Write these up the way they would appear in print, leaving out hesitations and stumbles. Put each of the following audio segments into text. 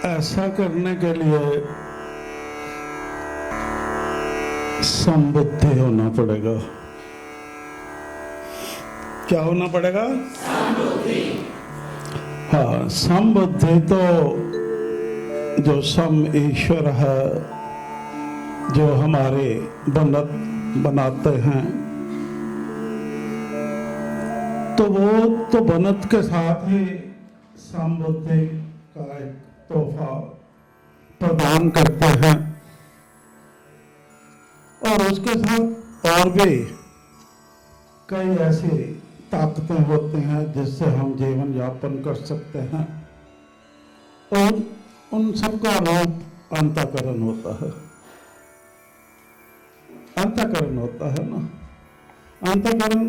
ऐसा करने के लिए समबुद्धि होना पड़ेगा। क्या होना पड़ेगा? समबुद्धि। हाँ, समबुद्धि तो जो सम ईश्वर है, जो हमारे बनाते हैं, तो वो तो बनत के साथ ही समबुद्धि का एक तोहफा प्रदान करते हैं और उसके साथ और भी कई ऐसी ताकतें होती हैं जिससे हम जीवन यापन कर सकते हैं और उन सब का रूप अंतःकरण होता है। अंतःकरण होता है ना, अंतःकरण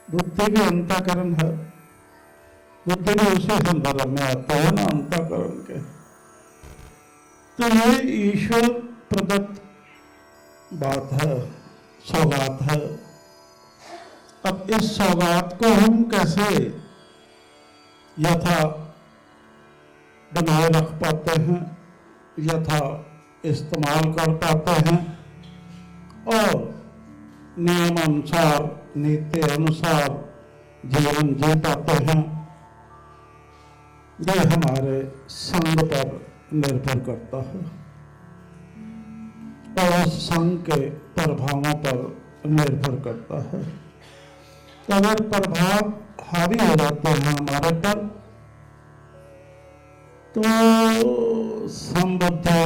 बुद्धि भी अंतःकरण है, बुद्धि भी उसी संदर्भ में आता है ना अंतःकरण के। तो ये ईश्वर प्रदत्त बात है, सौगात है। अब इस सौगात को हम कैसे यथा बनाए रख पाते हैं, यथा इस्तेमाल कर पाते हैं और नियम अनुसार, नीति अनुसार जीवन जी पाते हैं, यह हमारे संग पर निर्भर करता है और उस संग के प्रभावों पर निर्भर करता है। तो अगर प्रभाव हावी हो जाते हैं हमारे पर तो समबुद्धि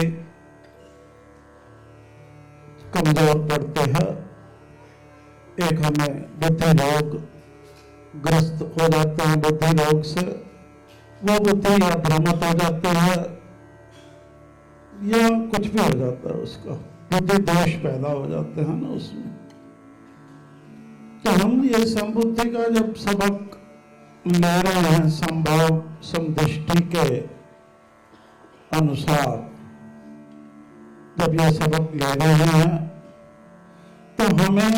कमजोर पड़ते हैं। एक हमें बुद्धि रोग ग्रस्त हो जाते हैं, बुद्धि रोग से वो बुद्धि या भ्रमित हो जाती है या कुछ भी हो जाता है, उसका बुद्धि दोष पैदा हो जाते हैं ना उसमें। तो हम ये समबुद्धि का जब सबक ले रहे हैं संभव समदृष्टि के अनुसार, जब ये सबक ले रहे हैं तो हमें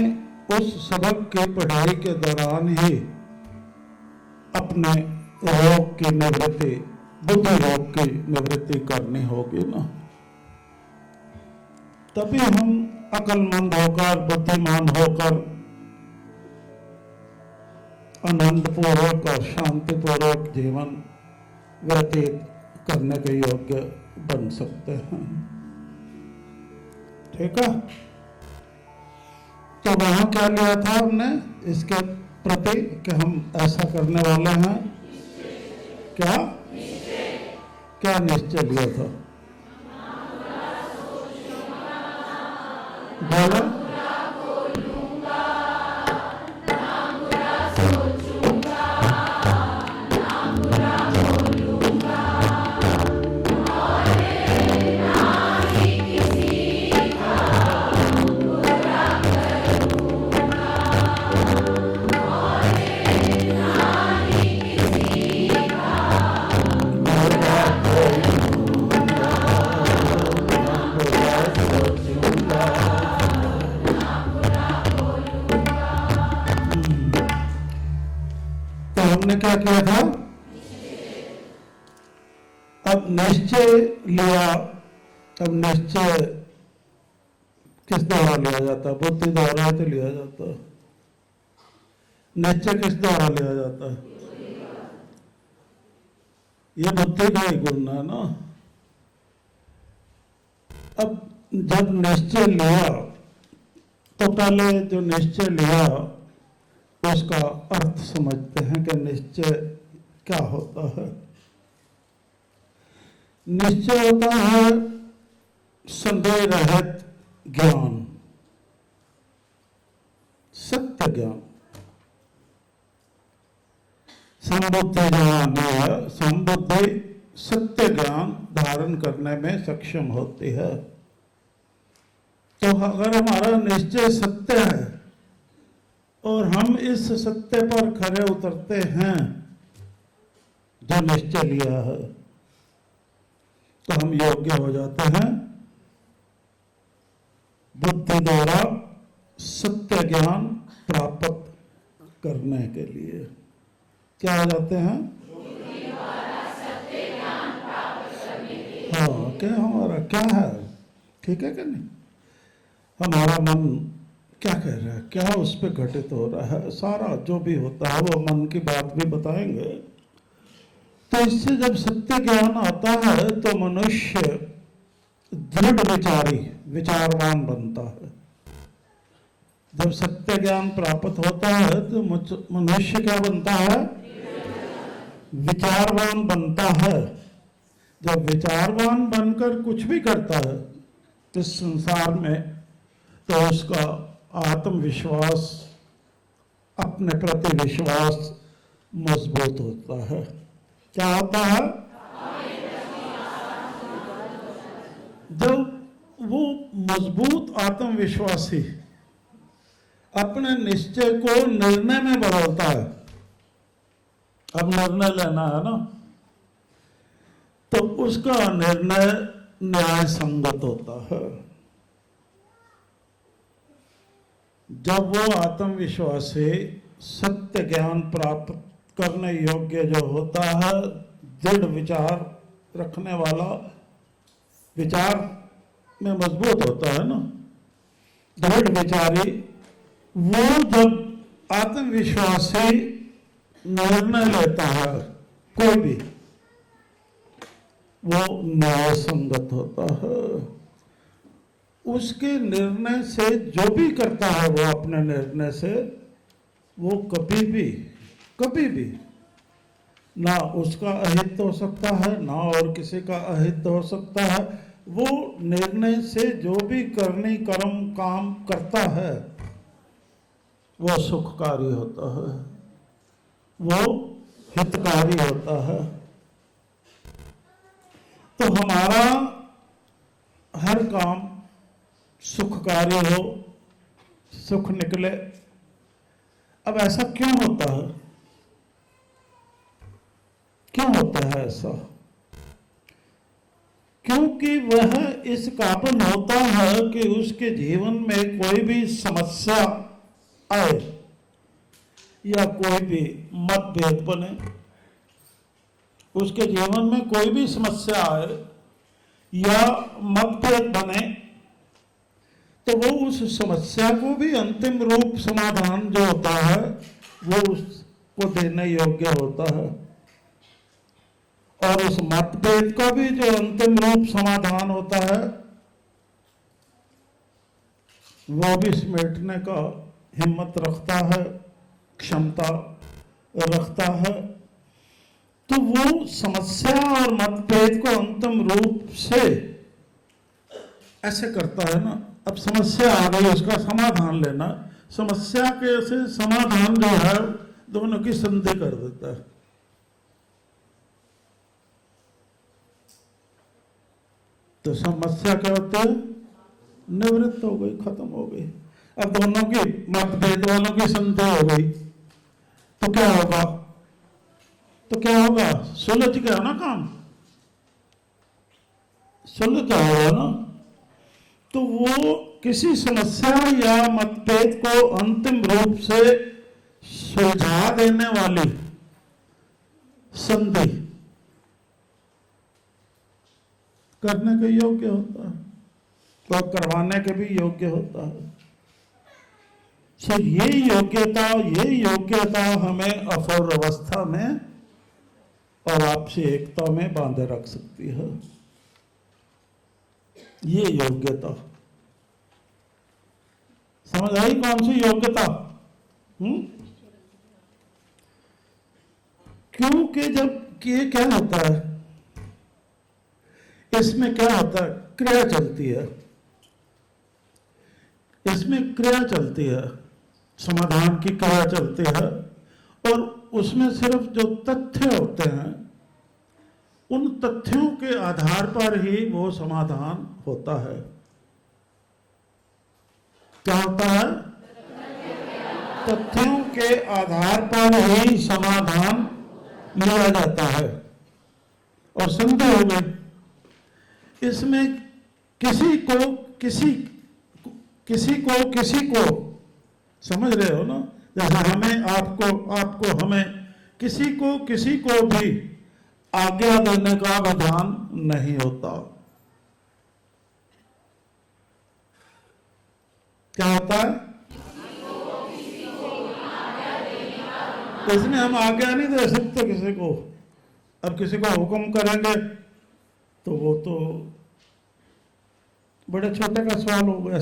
उस सबक की पढ़ाई के दौरान ही अपने रोग की निवृत्ति, बुद्धि रोग की निवृत्ति करनी होगी ना। तभी हम अक्लमंद होकर, बुद्धिमान होकर, आनंद पूर्वक और शांति पूर्वक जीवन व्यतीत करने के योग्य बन सकते हैं। ठीक है, तो वहां क्या लिया था हमने इसके प्रति कि हम ऐसा करने वाले हैं। क्या क्या निश्चय लिया था? बोलो। हमने क्या किया था? अब निश्चय लिया। अब निश्चय किस द्वारा लिया जाता? बुद्धि द्वारा तो लिया जाता। निश्चय किस द्वारा लिया जाता है? ये बुद्धि का ही गुण है ना। अब जब निश्चय लिया तो पहले जो निश्चय लिया उसका अर्थ समझते हैं कि निश्चय क्या होता है। निश्चय होता है संदेह रहित ज्ञान, सत्य ज्ञान। संबुद्धि ज्ञान है, संबुद्धि सत्य ज्ञान धारण करने में सक्षम होती है। तो अगर हमारा निश्चय सत्य है और हम इस सत्य पर खरे उतरते हैं जो निश्चय लिया है, तो हम योग्य हो जाते हैं बुद्धि द्वारा सत्य ज्ञान प्राप्त करने के लिए। क्या हो जाते हैं? हाँ, क्या हमारा क्या है? ठीक है कि नहीं? हमारा मन क्या कह रहा है, क्या उस पर घटित हो रहा है, सारा जो भी होता है वो मन की बात भी बताएंगे। तो इससे जब सत्य ज्ञान आता है तो मनुष्य दृढ़ विचारी, विचारवान बनता है। जब सत्य ज्ञान प्राप्त होता है तो मनुष्य क्या बनता है? विचारवान बनता है। जब विचारवान बनकर कुछ भी करता है इस संसार में तो उसका आत्मविश्वास, अपने प्रति विश्वास मजबूत होता है। क्या होता है? जब वो मजबूत आत्मविश्वासी अपने निश्चय को निर्णय में बदलता है। अब निर्णय लेना है ना, तो उसका निर्णय न्याय संगत होता है। जब वो आत्मविश्वासी सत्य ज्ञान प्राप्त करने योग्य जो होता है, दृढ़ विचार रखने वाला, विचार में मजबूत होता है ना, दृढ़ विचारी, वो जब आत्मविश्वासी निर्णय लेता है कोई भी, वो न्याय संगत होता है। उसके निर्णय से जो भी करता है वो अपने निर्णय से, वो कभी भी ना उसका अहित हो सकता है ना और किसी का अहित हो सकता है। वो निर्णय से जो भी करनी कर्म काम करता है वो सुखकारी होता है, वो हितकारी होता है। तो हमारा हर काम सुखकारी हो, सुख निकले। अब ऐसा क्यों होता है? क्यों होता है ऐसा? क्योंकि वह इस काबिल होता है कि उसके जीवन में कोई भी समस्या आए या कोई भी मतभेद बने, उसके जीवन में कोई भी समस्या आए या मतभेद बने, तो वो उस समस्या को भी अंतिम रूप समाधान जो होता है वो उसको देने योग्य होता है, और उस मतभेद का भी जो अंतिम रूप समाधान होता है वो भी समेटने का हिम्मत रखता है, क्षमता रखता है। तो वो समस्या और मतभेद को अंतिम रूप से ऐसे करता है ना। अब समस्या आ गई, उसका समाधान लेना, समस्या के से समाधान जो है दोनों की संधि कर देता है। तो समस्या क्या होता है? निवृत्त हो गई, खत्म हो गई। अब दोनों की मतभेद वालों की संधि हो गई तो क्या होगा? तो क्या होगा? सुलझ गया ना काम, सुलझ जाएगा ना। तो वो किसी समस्या या मतभेद को अंतिम रूप से सुलझा देने वाली संधि करने के योग्य होता है, तो करवाने के भी योग्य होता है। सो ये योग्यता हमें अफुर अवस्था में और आपसी एकता में बांधे रख सकती है। ये योग्यता समझ आई? कौन सी योग्यता? क्योंकि जब ये क्या होता है, इसमें क्या होता है, क्रिया चलती है, इसमें क्रिया चलती है, समाधान की क्रिया चलती है, और उसमें सिर्फ जो तथ्य होते हैं उन तथ्यों के आधार पर ही वो समाधान होता है। क्या होता है? तथ्यों के आधार पर ही समाधान लिया जाता है। और संधि हो गई, इसमें किसी को समझ रहे हो ना? जैसे हमें, आपको हमें, किसी को भी आज्ञा देने का विधान नहीं होता। क्या होता है? इसमें हम आज्ञा नहीं दे सकते किसी को। अब किसी को हुक्म करेंगे तो वो तो बड़े छोटे का सवाल हो गया।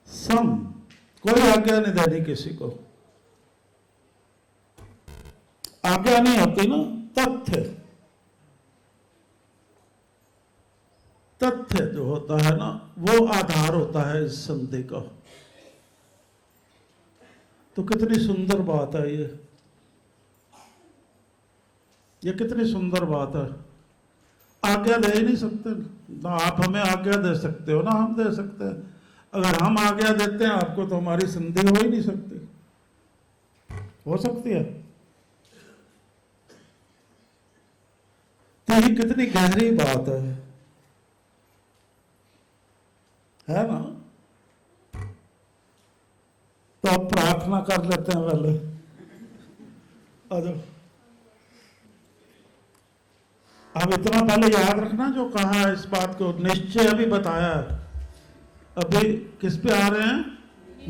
सम कोई आज्ञा नहीं देनी किसी को, आज्ञा नहीं होती ना। तथ्य जो होता है ना वो आधार होता है इस संधि का। तो कितनी सुंदर बात है ये कितनी सुंदर बात है। आज्ञा दे ही नहीं सकते ना, आप हमें आज्ञा दे सकते हो ना हम दे सकते हैं। अगर हम आज्ञा देते हैं आपको तो हमारी संधि हो ही नहीं सकती। हो सकती है? तो ये कितनी गहरी बात है ना? तो अब प्रार्थना कर लेते हैं पहले। आ जाओ। अब इतना पहले याद रखना जो कहा है, इस बात को निश्चय अभी बताया है। अभी किस पे आ रहे हैं?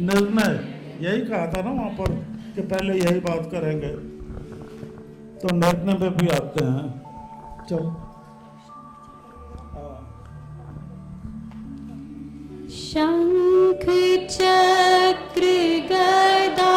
निर्णय। यही कहा था ना वहां पर कि पहले यही बात करेंगे, तो निर्णय पे भी आते हैं। चलो। शंख चक्र गदा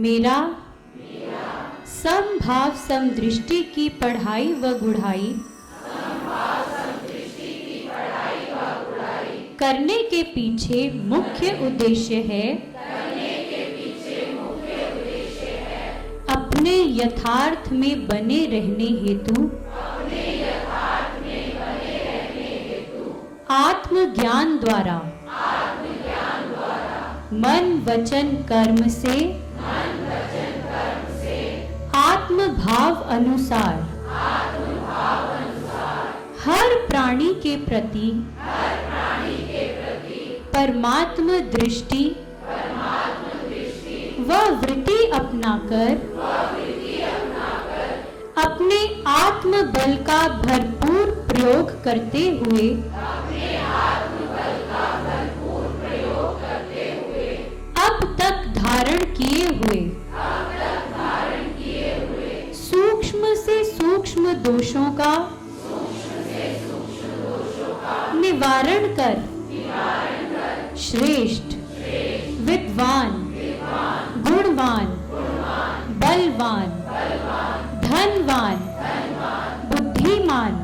मेरा समभाव समदृष्टि की पढ़ाई व गुढ़ाई करने के पीछे मुख्य उद्देश्य है अपने यथार्थ में बने रहने हेतु आत्मज्ञान द्वारा मन वचन कर्म से आत्मभाव अनुसार हर प्राणी के प्रति परमात्म दृष्टि व वृत्ति अपनाकर अपने आत्म बल का भरपूर प्रयोग करते हुए अब तक धारण किए हुए सूक्ष्म से सूक्ष्म दोषों का निवारण कर श्रेष्ठ विद्वान गुणवान बलवान धनवान बुद्धिमान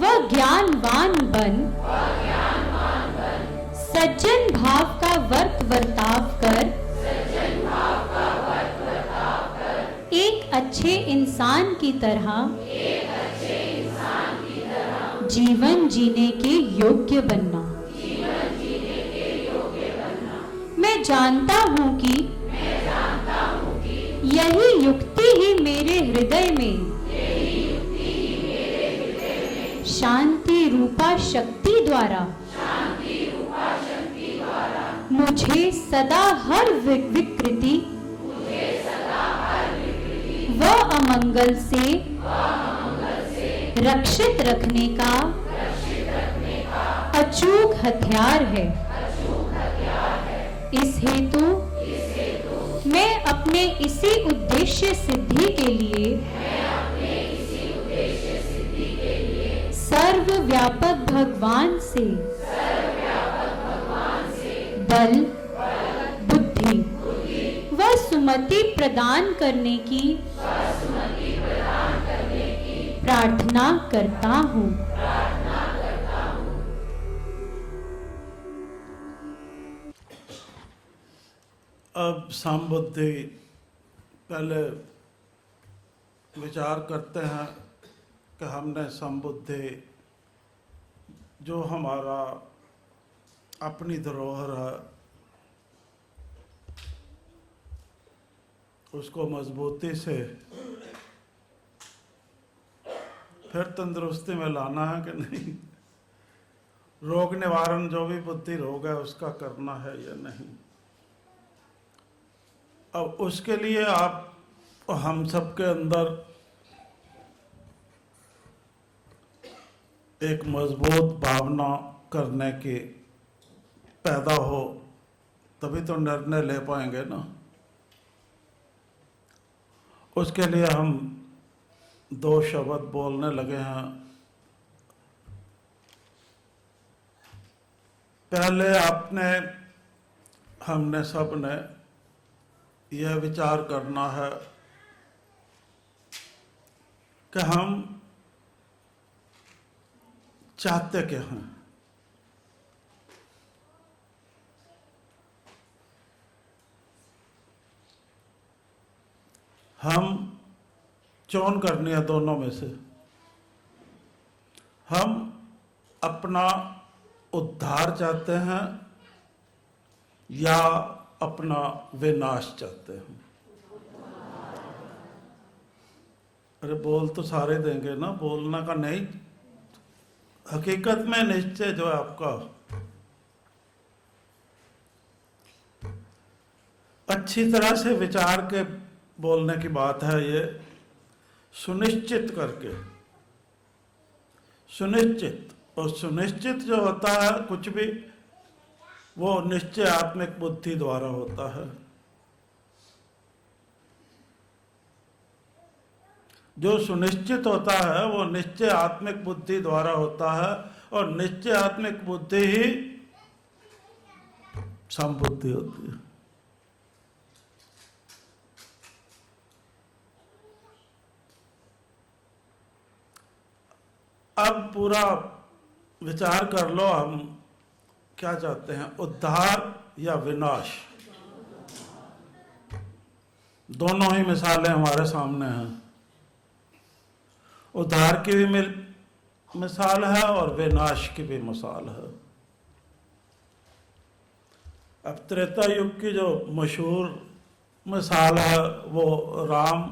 व ज्ञानवान बन सज्जन भाव का वर्ताव कर एक अच्छे इंसान की तरह जीवन जीने के योग्य बनना। मैं जानता हूँ कि यही युक्ति ही मेरे हृदय में शांति रूपा शक्ति द्वारा मुझे सदा हर विकृति व अमंगल से रक्षित रखने का अचूक हथियार है। इस हेतु मैं अपने इसी उद्देश्य सिद्धि के लिए सर्वव्यापक भगवान से बल बुद्धि व सुमति प्रदान करने की प्रार्थना करता हूँ। अब समबुद्धि पहले विचार करते हैं कि हमने समबुद्धि जो हमारा अपनी धरोहर है उसको मजबूती से फिर तंदुरुस्ती में लाना है कि नहीं, रोग निवारण जो भी बुद्धि रोग है उसका करना है या नहीं। अब उसके लिए आप हम सबके अंदर एक मजबूत भावना करने की पैदा हो तभी तो निर्णय ले पाएंगे ना। उसके लिए हम दो शब्द बोलने लगे हैं। पहले हमने सब ने यह विचार करना है कि हम चाहते क्या हैं। हम चुन करनी है दोनों में से। हम अपना उद्धार चाहते हैं या अपना विनाश चाहते हैं। अरे बोल तो सारे देंगे ना, बोलना का नहीं। हकीकत में निश्चय जो है आपका अच्छी तरह से विचार के बोलने की बात है। ये सुनिश्चित करके, सुनिश्चित, और सुनिश्चित जो होता है कुछ भी वो निश्चय आत्मिक बुद्धि द्वारा होता है। जो सुनिश्चित होता है वो निश्चय आत्मिक बुद्धि द्वारा होता है, और निश्चय आत्मिक बुद्धि ही संबुद्धि होती है। अब पूरा विचार कर लो, हम क्या चाहते हैं, उद्धार या विनाश। दोनों ही मिसालें हमारे सामने हैं। उद्धार की भी मिसाल है और विनाश की भी मिसाल है। अब त्रेता युग की जो मशहूर मिसाल है वो राम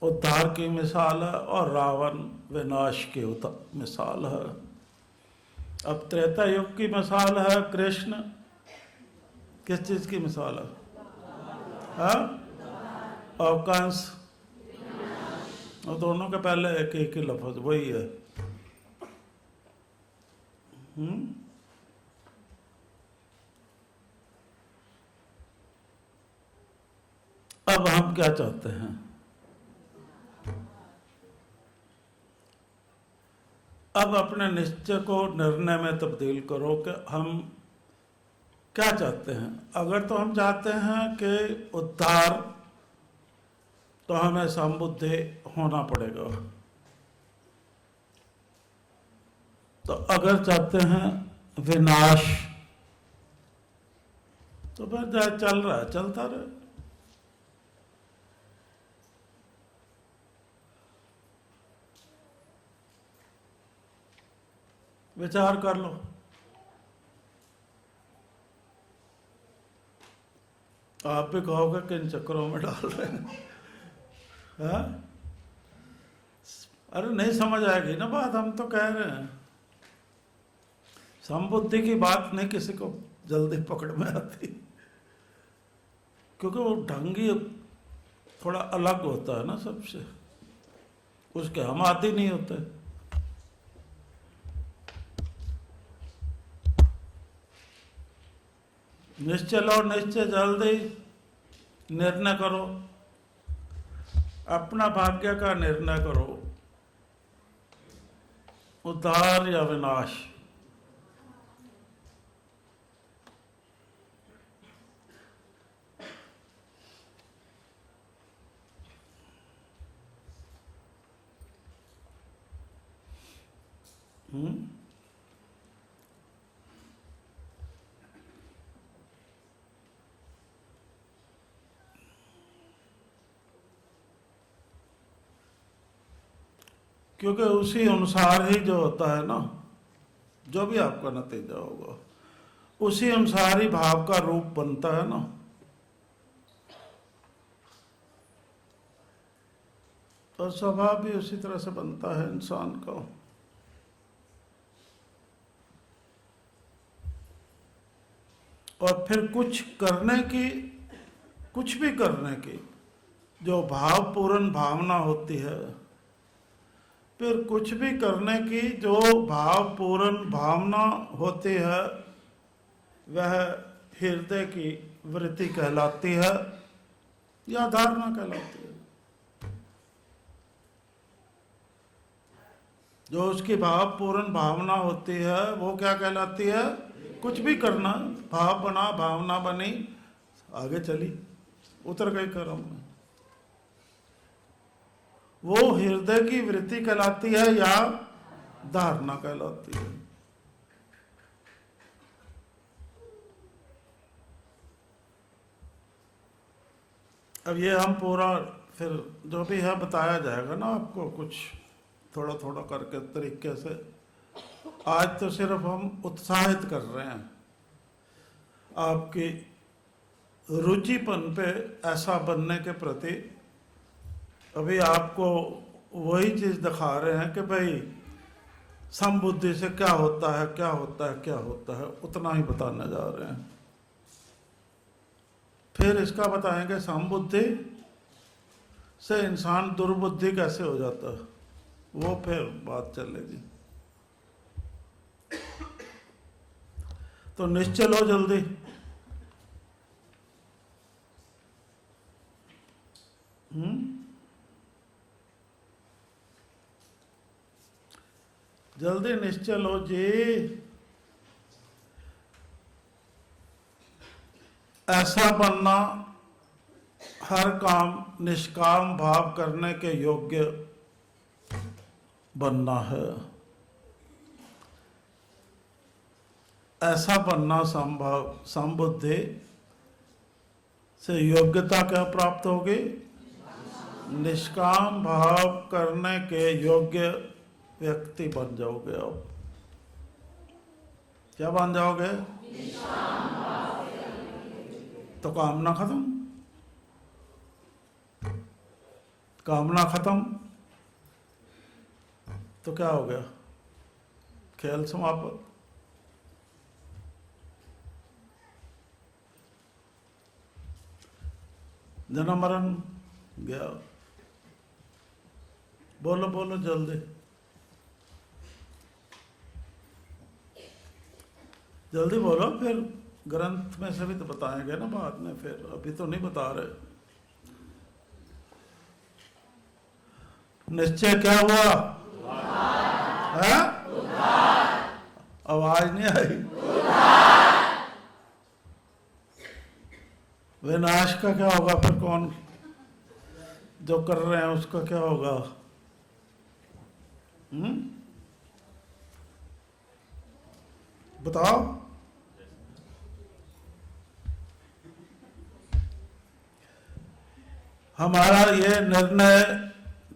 उद्धार की मिसाल है और रावण विनाश की मिसाल है। अब त्रेता युग की मिसाल है कृष्ण, किस चीज की मिसाल है? हाँ? और कंस, और दोनों के पहले एक ही लफ्ज वही है। अब हम क्या चाहते हैं? अब अपने निश्चय को निर्णय में तब्दील करो कि हम क्या चाहते हैं। अगर तो हम चाहते हैं कि उद्धार, तो हमें समबुद्धि होना पड़ेगा। तो अगर चाहते हैं विनाश, तो फिर जहाँ चल रहा है चलता रहे। विचार कर लो। आप भी कहोगे किन चक्करों में डाल रहे हैं? हाँ? अरे नहीं समझ आएगी ना बात, हम तो कह रहे हैं। समबुद्धि की बात नहीं किसी को जल्दी पकड़ में आती, क्योंकि वो ढंग ही थोड़ा अलग होता है ना सबसे, उसके हम आदी नहीं होते। निश्चय लो, निश्चय जल्दी निर्णय करो, अपना भाग्य का निर्णय करो, उद्धार या विनाश। क्योंकि उसी अनुसार ही जो होता है ना, जो भी आपका नतीजा होगा उसी अनुसार ही भाव का रूप बनता है ना। तो स्वभाव भी उसी तरह से बनता है इंसान का। और फिर कुछ करने की, कुछ भी करने की जो भावपूर्ण भावना होती है, फिर कुछ भी करने की जो भावपूर्ण भावना होती है, वह हृदय की वृत्ति कहलाती है या धारणा कहलाती है। जो उसकी भावपूर्ण भावना होती है वो क्या कहलाती है? कुछ भी करना, भाव बना, भावना बनी, आगे चली, उतर गई कर्म में, वो हृदय की वृत्ति कहलाती है या धारणा कहलाती है। अब ये हम पूरा फिर जो भी है बताया जाएगा ना आपको, कुछ थोड़ा थोड़ा करके तरीके से। आज तो सिर्फ हम उत्साहित कर रहे हैं आपकी रुचिपन पे ऐसा बनने के प्रति। अभी आपको वही चीज दिखा रहे हैं कि भाई समबुद्धि से क्या होता है, क्या होता है, क्या होता है, उतना ही बताने जा रहे हैं। फिर इसका बताएंगे समबुद्धि से इंसान दुर्बुद्धि कैसे हो जाता है, वो फिर बात चलेगी। तो निश्चय लो जल्दी। जल्दी निश्चय लो जी। ऐसा बनना हर काम निष्काम भाव करने के योग्य बनना है। ऐसा बनना संभव संबुद्धि से योग्यता क्या प्राप्त होगी? निष्काम भाव करने के योग्य व्यक्ति बन जाओगे। अब क्या बन जाओगे? तो कामना खत्म। कामना खत्म तो क्या हो गया? खेल समाप्त। जन्म मरण गया। बोलो बोलो जल्दी जल्दी बोलो, फिर ग्रंथ में से भी तो बताएंगे ना बाद में, फिर अभी तो नहीं बता रहे। निश्चय क्या हुआ? है? आवाज नहीं आई। विनाश का क्या होगा? फिर कौन जो कर रहे हैं उसका क्या होगा? बताओ। हमारा ये निर्णय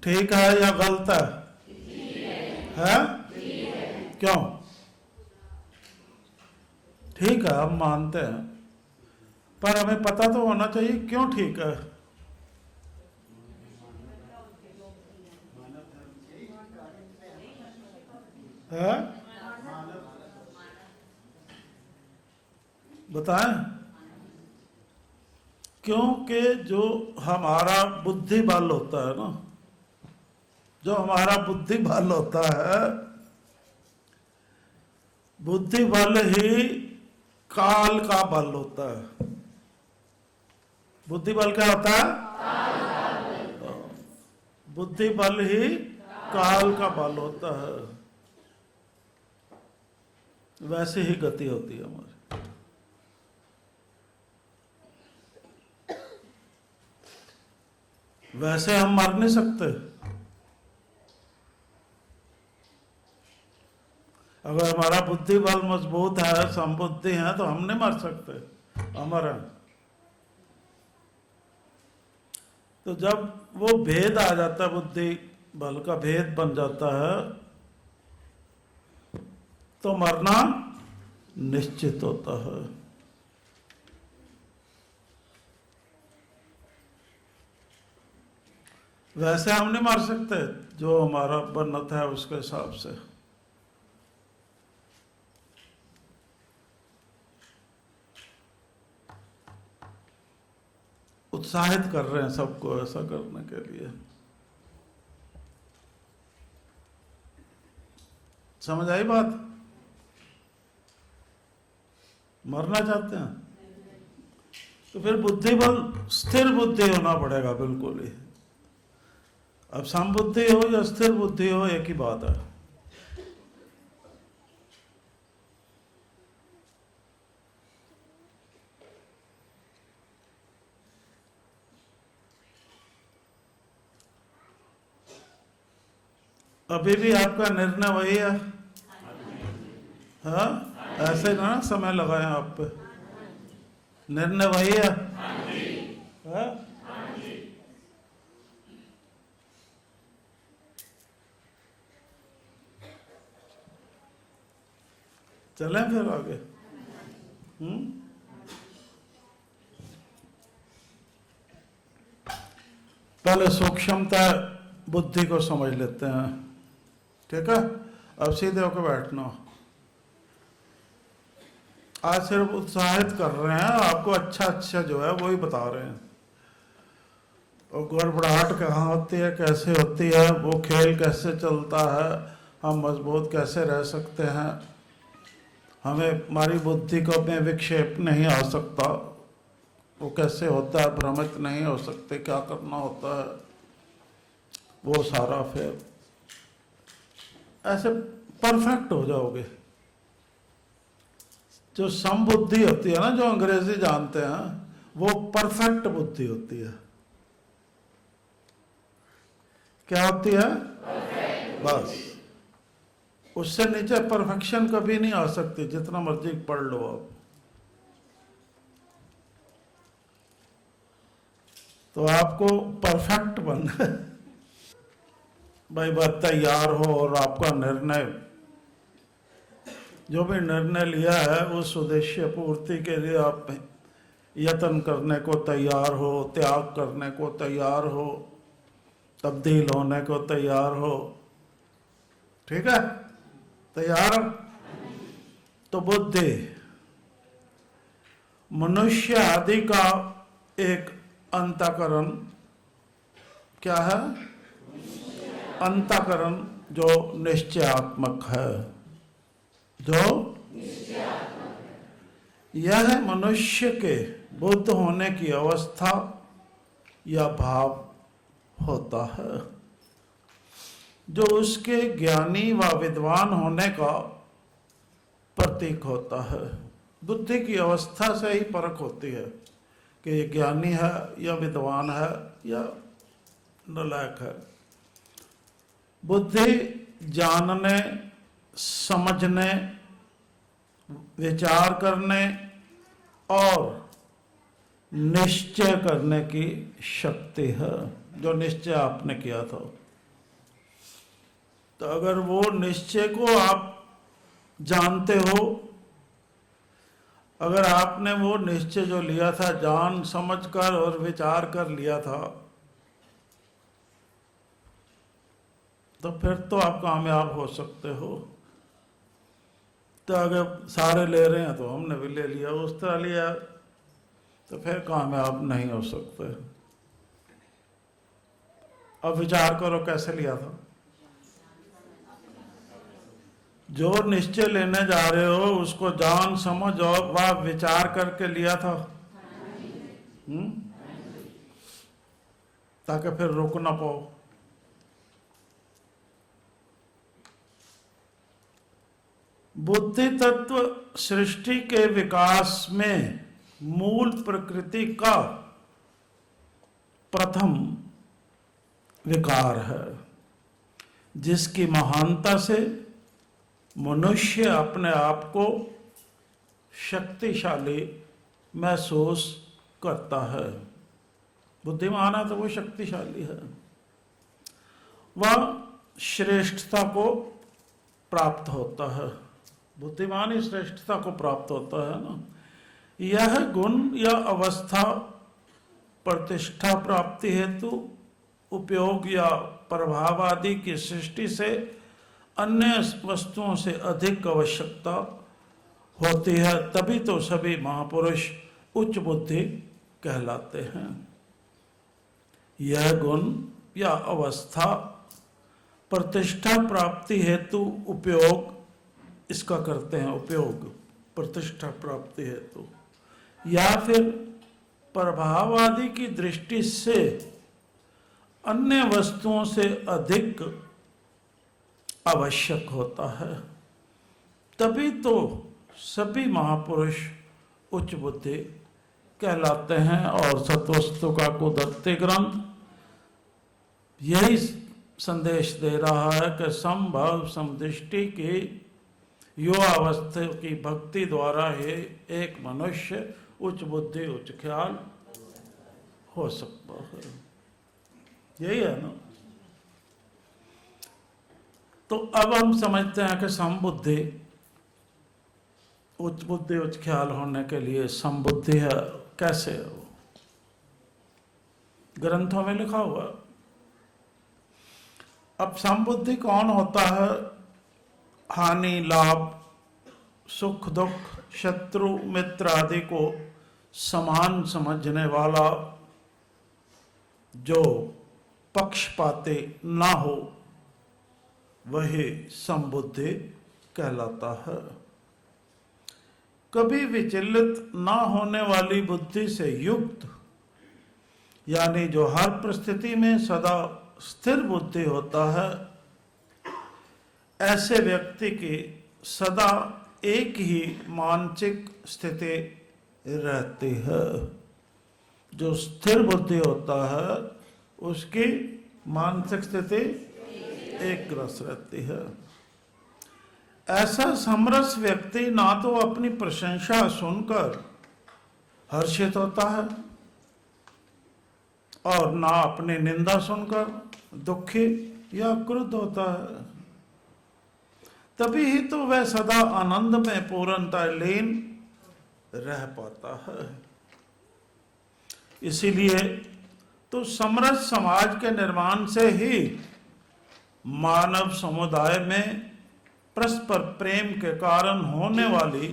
ठीक है या गलत है? है? क्यों ठीक है? हम मानते हैं, पर हमें पता तो होना चाहिए क्यों ठीक है। है? बताएं। क्योंकि जो हमारा बुद्धि बल होता है ना, जो हमारा बुद्धि बल होता है, बुद्धि बल ही काल का बल होता है। बुद्धि बल क्या होता है? बुद्धि बल ही काल का बल होता है। वैसे ही गति होती है हमारी। वैसे हम मर नहीं सकते। अगर हमारा बुद्धि बल मजबूत है, संबुद्धि है, तो हम नहीं मर सकते, अमर है। तो जब वो भेद आ जाता है, बुद्धि बल का भेद बन जाता है, तो मरना निश्चित होता है। वैसे हम नहीं मर सकते, जो हमारा बनत है उसके हिसाब से। उत्साहित कर रहे हैं सबको ऐसा करने के लिए। समझ आई बात? मरना चाहते हैं तो फिर बुद्धि बल, स्थिर बुद्धि होना पड़ेगा बिल्कुल ही। अब समबुद्धि हो या स्थिर बुद्धि हो, एक ही बात है। अभी भी आपका निर्णय वही है? हाँ, ऐसे ना समय लगाए आप पे। निर्णय वही है? हाँ? चलें फिर आगे। पहले सूक्ष्मता बुद्धि को समझ लेते हैं, ठीक है? अब सीधे होकर बैठना। आज सिर्फ उत्साहित कर रहे हैं आपको, अच्छा अच्छा जो है वही बता रहे हैं। और गड़बड़ाहट कहाँ होती है, कैसे होती है, वो खेल कैसे चलता है, हम मजबूत कैसे रह सकते हैं, हमें हमारी बुद्धि को में विक्षेप नहीं आ सकता, वो कैसे होता है, भ्रमित नहीं हो सकते, क्या करना होता है, वो सारा फिर ऐसे परफेक्ट हो जाओगे। जो समबुद्धि होती है ना, जो अंग्रेजी जानते हैं, वो परफेक्ट बुद्धि होती है। क्या होती है? बस उससे नीचे परफेक्शन कभी नहीं आ सकती, जितना मर्जी पढ़ लो आप। तो आपको परफेक्ट बनना है भाई, बात तैयार हो और आपका निर्णय, जो भी निर्णय लिया है उस उद्देश्य पूर्ति के लिए आप यत्न करने को तैयार हो, त्याग करने को तैयार हो, तब्दील होने को तैयार हो। ठीक है, तैयार हो? तो बुद्धि मनुष्य आदि का एक अंतःकरण क्या है? अंतःकरण जो निश्चयात्मक है, जो यह मनुष्य के बुद्ध होने की अवस्था या भाव होता है, जो उसके ज्ञानी व विद्वान होने का प्रतीक होता है। बुद्धि की अवस्था से ही परख होती है कि ये ज्ञानी है या विद्वान है या नालायक है। बुद्धि जानने, समझने, विचार करने और निश्चय करने की शक्ति है, जो निश्चय आपने किया था। तो अगर वो निश्चय को आप जानते हो, अगर आपने वो निश्चय जो लिया था जान समझकर और विचार कर लिया था, तो फिर तो आप कामयाब हो सकते हो। तो अगर सारे ले रहे हैं तो हमने भी ले लिया, उस तरह लिया, तो फिर कामयाब नहीं हो सकते। अब विचार करो कैसे लिया था। जो निश्चय लेने जा रहे हो उसको जान समझ और वह विचार करके लिया था, ताकि फिर रुक ना पाओ। बुद्धि तत्व सृष्टि के विकास में मूल प्रकृति का प्रथम विकार है, जिसकी महानता से मनुष्य अपने आप को शक्तिशाली महसूस करता है। बुद्धिमान है तो वो शक्तिशाली है, वह श्रेष्ठता को प्राप्त होता है। बुद्धिमान ही श्रेष्ठता को प्राप्त होता है ना। यह गुण या अवस्था प्रतिष्ठा प्राप्ति हेतु उपयोग या प्रभाव आदि की सृष्टि से अन्य वस्तुओं से अधिक आवश्यकता होती है, तभी तो सभी महापुरुष उच्च बुद्धि कहलाते हैं। यह गुण या अवस्था प्रतिष्ठा प्राप्ति हेतु उपयोग इसका करते हैं, उपयोग प्रतिष्ठा प्राप्ति हेतु, या फिर प्रभाव आदि की दृष्टि से अन्य वस्तुओं से अधिक आवश्यक होता है, तभी तो सभी महापुरुष उच्च बुद्धि कहलाते हैं। और सत्वस्तु का कुदरती ग्रंथ यही संदेश दे रहा है कि संभव समदृष्टि की युवावस्था की भक्ति द्वारा ही एक मनुष्य उच्च बुद्धि उच्च ख्याल हो सकता है। यही है ना। तो अब हम समझते हैं कि समबुद्धि उच्च बुद्धि उच्च ख्याल होने के लिए समबुद्धि है, कैसे है वो? ग्रंथों में लिखा हुआ। अब समबुद्धि कौन होता है? हानि लाभ सुख दुख शत्रु मित्र आदि को समान समझने वाला, जो पक्षपाती ना हो, वही समबुद्धि कहलाता है। कभी विचलित ना होने वाली बुद्धि से युक्त, यानी जो हर परिस्थिति में सदा स्थिर बुद्धि होता है, ऐसे व्यक्ति की सदा एक ही मानसिक स्थिति रहती है। जो स्थिर बुद्धि होता है उसकी मानसिक स्थिति एक रस रहती है। ऐसा समरस व्यक्ति ना तो अपनी प्रशंसा सुनकर हर्षित होता है और ना अपनी निंदा सुनकर दुखी या क्रुद्ध होता है। तभी ही तो वह सदा आनंद में पूर्णतः लीन रह पाता है। इसीलिए तो समरस समाज के निर्माण से ही मानव समुदाय में परस्पर प्रेम के कारण होने वाली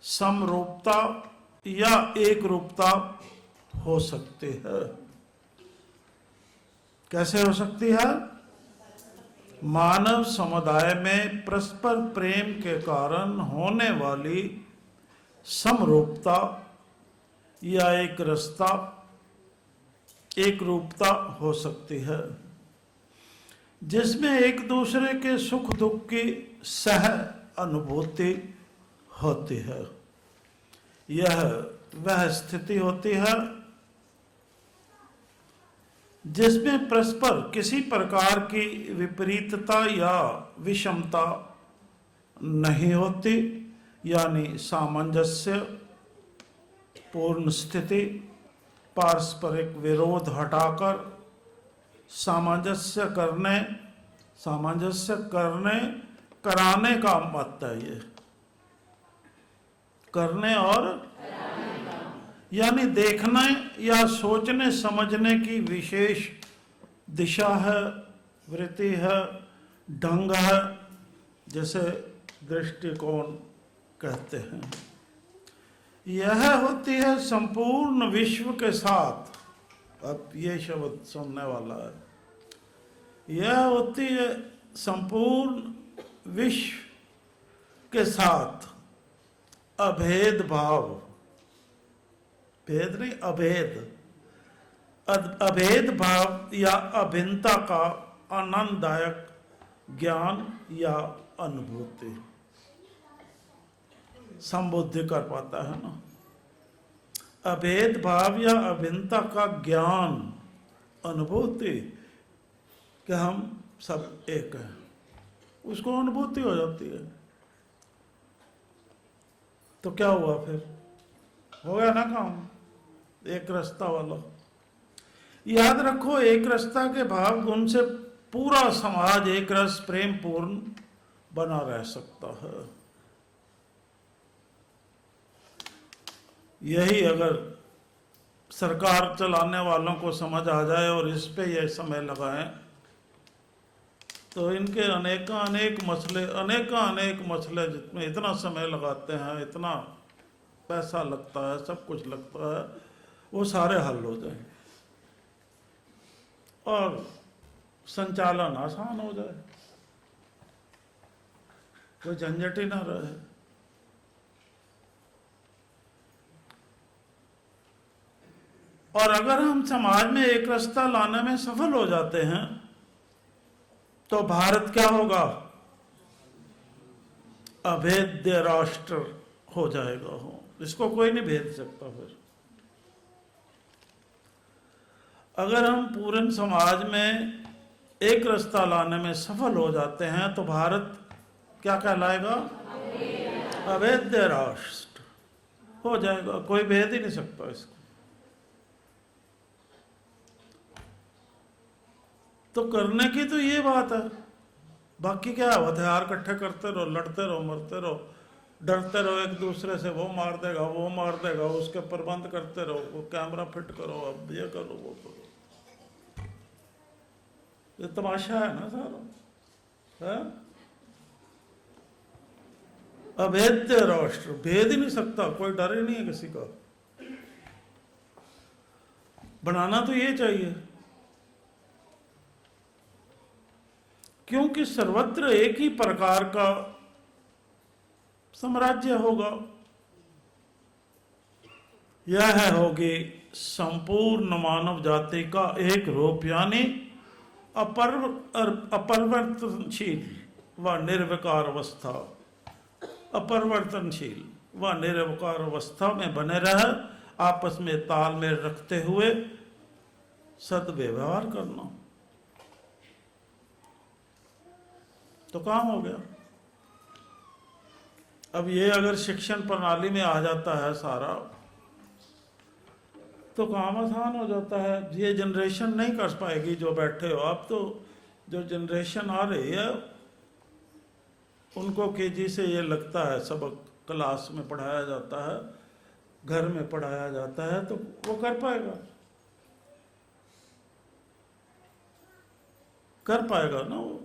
समरूपता या एक रूपता हो सकती है। कैसे हो सकती है? मानव समुदाय में परस्पर प्रेम के कारण होने वाली समरूपता या एक रसता, एक रूपता हो सकती है, जिसमें एक दूसरे के सुख दुख की सह अनुभूति होती है। यह वह स्थिति होती है जिसमें परस्पर किसी प्रकार की विपरीतता या विषमता नहीं होती, यानी सामंजस्य पूर्ण स्थिति, पारस्परिक विरोध हटाकर सामंजस्य कराने का मत है। ये करने और यानी देखने या सोचने समझने की विशेष दिशा है, वृत्ति है, ढंग है, जैसे दृष्टिकोण कहते हैं। यह होती है संपूर्ण विश्व के साथ, अब ये शब्द सुनने वाला है, यह होती है संपूर्ण विश्व के साथ अभेद भाव, भेद नहीं अभेद, अभेद भाव या अभिन्नता का आनंददायक ज्ञान या अनुभूति संबोधित कर पाता है ना। अभेद भाव या अभिन्नता का ज्ञान, अनुभूति कि हम सब एक हैं, उसको अनुभूति हो जाती है। तो क्या हुआ फिर? हो गया ना काम, एक रास्ता वाला। याद रखो, एक रास्ता के भाव गुण से पूरा समाज एक रस प्रेम पूर्ण बना रह सकता है। यही अगर सरकार चलाने वालों को समझ आ जाए और इस पे यह समय लगाएं तो इनके अनेक मसले जिसमें इतना समय लगाते हैं, इतना पैसा लगता है, सब कुछ लगता है, वो सारे हल हो जाए और संचालन आसान हो जाए, कोई झंझट ही ना रहे। और अगर हम समाज में एक रास्ता लाने में सफल हो जाते हैं तो भारत क्या होगा? अभेद्य राष्ट्र हो जाएगा। इसको कोई नहीं भेद सकता। फिर अगर हम पूर्ण समाज में एक रास्ता लाने में सफल हो जाते हैं तो भारत क्या कहलाएगा? अभेद्य राष्ट्र हो जाएगा, कोई भेद ही नहीं सकता इसको। तो करने की तो ये बात है, बाकी क्या है? हथियार इकट्ठे करते रहो, लड़ते रहो, मरते रहो, डरते रहो एक दूसरे से, वो मार देगा, वो मार देगा, उसके प्रबंध करते रहो, वो कैमरा फिट करो, अब ये करो, वो करो। ये तमाशा है ना सारा, है? अभेद्य राष्ट्र, भेद ही नहीं सकता, कोई डर ही नहीं है किसी का। बनाना तो ये चाहिए, क्योंकि सर्वत्र एक ही प्रकार का साम्राज्य होगा। यह होगी संपूर्ण मानव जाति का एक रूप, यानी अपरिवर्तनशील व निर्विकार अवस्था, अपरिवर्तनशील व निर्विकार अवस्था में बने रह, आपस में तालमेल रखते हुए सद्व्यवहार करना। तो काम हो गया। अब ये अगर शिक्षण प्रणाली में आ जाता है सारा, तो काम आसान हो जाता है। ये जनरेशन नहीं कर पाएगी जो बैठे हो आप। तो जो जनरेशन आ रही है उनको केजी से ये लगता है सबक क्लास में पढ़ाया जाता है, घर में पढ़ाया जाता है, तो वो कर पाएगा, कर पाएगा ना वो।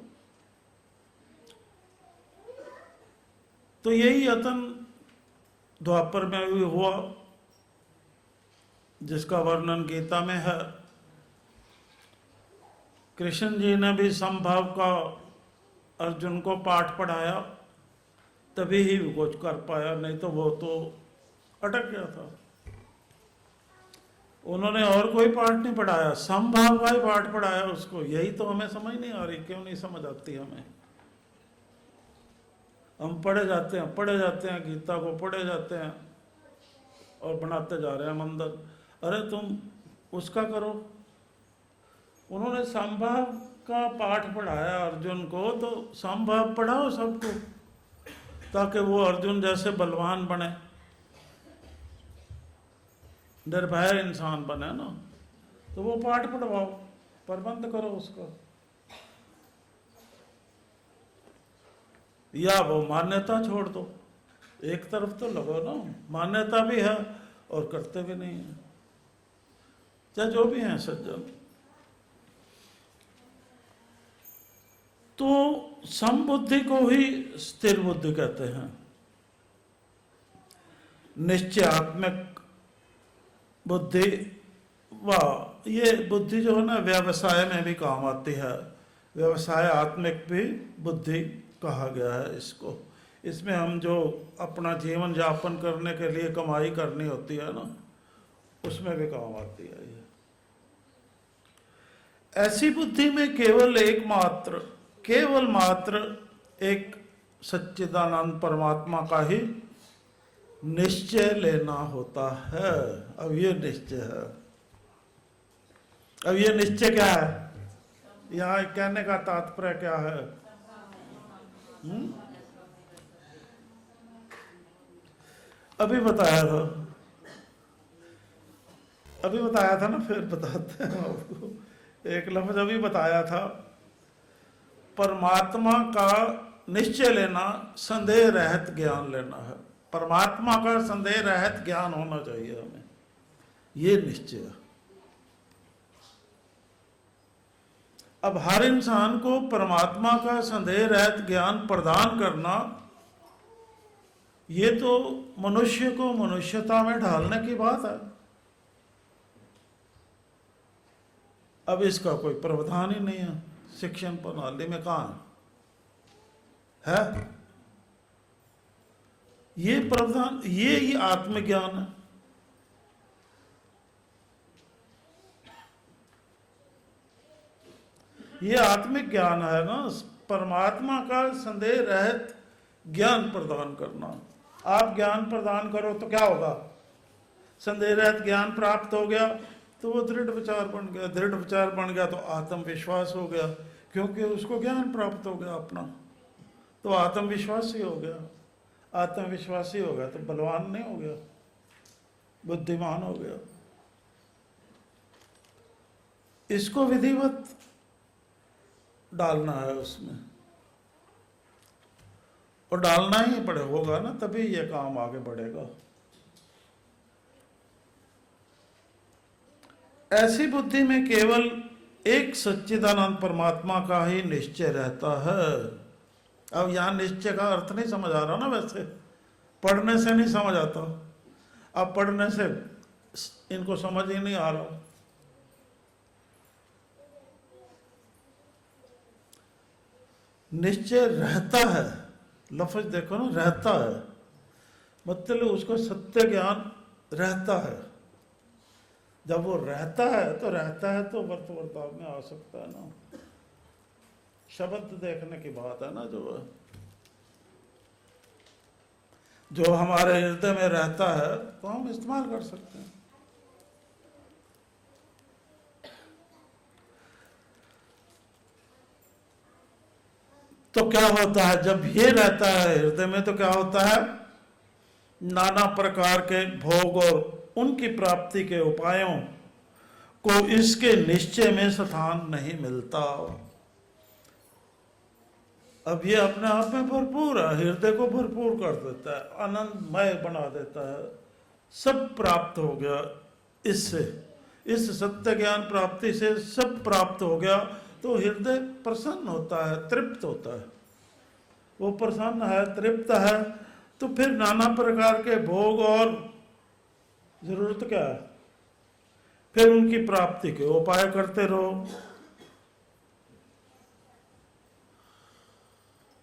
तो यही यत्न द्वापर में भी हुआ, जिसका वर्णन गीता में है। कृष्ण जी ने भी समभाव का अर्जुन को पाठ पढ़ाया, तभी ही वो कुछ कर पाया, नहीं तो वो तो अटक गया था। उन्होंने और कोई पाठ नहीं पढ़ाया, समभाव का ही पाठ पढ़ाया उसको। यही तो हमें समझ नहीं आ रही, क्यों नहीं समझ आती हमें। हम पढ़े जाते हैं गीता को पढ़े जाते हैं और बनाते जा रहे हैं मंदिर। अरे तुम उसका करो। उन्होंने समभाव का पाठ पढ़ाया अर्जुन को, तो समभाव पढ़ाओ सबको, ताकि वो अर्जुन जैसे बलवान बने, निर्भय इंसान बने ना। तो वो पाठ पढ़वाओ, प्रबंध करो उसका। या वो मान्यता छोड़ दो, एक तरफ तो लगो ना। मान्यता भी है और करते भी नहीं है, चाहे जो भी हैं सज्जन। तो समबुद्धि को ही स्थिर बुद्धि कहते हैं। निश्चयात्मक बुद्धि, वाह, ये बुद्धि जो है ना व्यवसाय में भी काम आती है। व्यवसाय आत्मिक भी बुद्धि कहा गया है इसको। इसमें हम जो अपना जीवन यापन करने के लिए कमाई करनी होती है ना, उसमें भी काम आती है ये। ऐसी बुद्धि में केवल मात्र एक सच्चिदानंद परमात्मा का ही निश्चय लेना होता है। अब ये निश्चय है। अब ये निश्चय क्या है, यहाँ कहने का तात्पर्य क्या है? अभी बताया था ना, फिर बताते हैं आपको। एक लफ्ज अभी बताया था, परमात्मा का निश्चय लेना संदेह रहित ज्ञान लेना है। परमात्मा का संदेह रहित ज्ञान होना चाहिए हमें, ये निश्चय। अब हर इंसान को परमात्मा का संदेह रहित ज्ञान प्रदान करना, ये तो मनुष्य को मनुष्यता में ढालने की बात है। अब इसका कोई प्रावधान ही नहीं है शिक्षण प्रणाली में, कहाँ है ये प्रावधान? ये ही आत्मज्ञान है। ये आत्मिक ज्ञान है ना, परमात्मा का संदेह रहित ज्ञान प्रदान करना। आप ज्ञान प्रदान करो तो क्या होगा? संदेह रहित ज्ञान प्राप्त हो गया तो वो दृढ़ विचार बन गया। दृढ़ विचार बन गया तो आत्मविश्वास हो गया, क्योंकि उसको ज्ञान प्राप्त हो गया अपना, तो आत्मविश्वासी हो गया। आत्मविश्वासी हो गया तो बलवान नहीं हो गया, बुद्धिमान हो गया। इसको विधिवत डालना है उसमें, और डालना ही पड़े होगा ना, तभी ये काम आगे बढ़ेगा। ऐसी बुद्धि में केवल एक सच्चिदानंद परमात्मा का ही निश्चय रहता है। अब यहां निश्चय का अर्थ नहीं समझ आ रहा ना, वैसे पढ़ने से नहीं समझ आता। अब पढ़ने से इनको समझ ही नहीं आ रहा। निश्चय रहता है, लफ्ज देखो ना, रहता है, मतलब उसको सत्य ज्ञान रहता है। जब वो रहता है तो वर्त वर्ताव में आ सकता है ना। शब्द देखने की बात है ना, जो हमारे हृदय में रहता है तो हम इस्तेमाल कर सकते हैं। तो क्या होता है जब ये रहता है हृदय में, तो क्या होता है? नाना प्रकार के भोग और उनकी प्राप्ति के उपायों को इसके निश्चय में स्थान नहीं मिलता। अब ये अपने आप में भरपूर है, हृदय को भरपूर कर देता है, आनंदमय बना देता है, सब प्राप्त हो गया इससे, इस सत्य ज्ञान प्राप्ति से सब प्राप्त हो गया, तो हृदय प्रसन्न होता है, तृप्त होता है। वो प्रसन्न है, तृप्त है, तो फिर नाना प्रकार के भोग और जरूरत क्या है, फिर उनकी प्राप्ति के उपाय करते रहो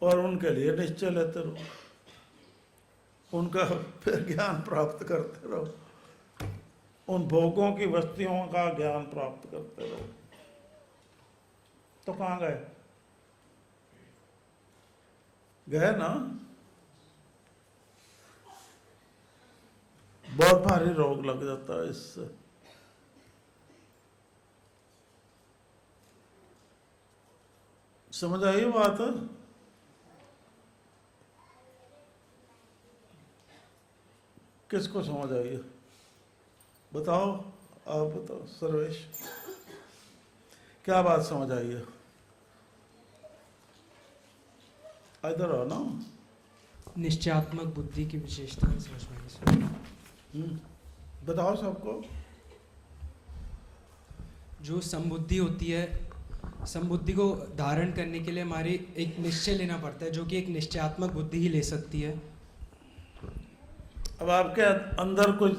और उनके लिए निश्चय लेते रहो, उनका फिर ज्ञान प्राप्त करते रहो, उन भोगों की वस्तुओं का ज्ञान प्राप्त करते रहो। तो कहाँ गए? गए ना? बहुत भारी रोग लग जाता है इससे। समझ आई बात? किसको समझ आई है? बताओ, आप बताओ सर्वेश, क्या बात समझ आई है? इधर हो ना। निश्चयात्मक बुद्धि की विशेषताएं समझ में आई। बताओ सबको। जो समबुद्धि होती है, समबुद्धि को धारण करने के लिए हमारे एक निश्चय लेना पड़ता है, जो कि एक निश्चयात्मक बुद्धि ही ले सकती है। अब आपके अंदर कुछ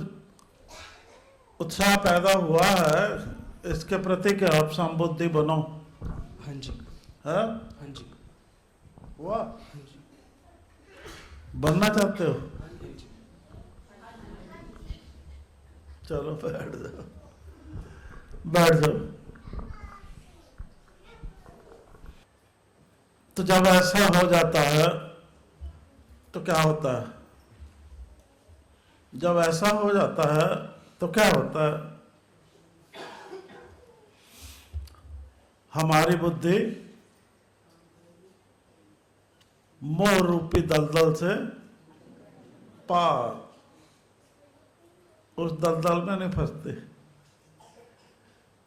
उत्साह पैदा हुआ है इसके प्रति कि आप समबुद्धि बनो? हाँ जी। है? हाँ जी। हुआ? हाँ जी। बनना चाहते हो? हाँ जी। चलो बैठ जाओ, बैठ जाओ। तो जब ऐसा हो जाता है तो क्या होता है? जब ऐसा हो जाता है तो क्या होता है? हमारी बुद्धि मोह रूपी दलदल से पार, उस दलदल में नहीं फंसती।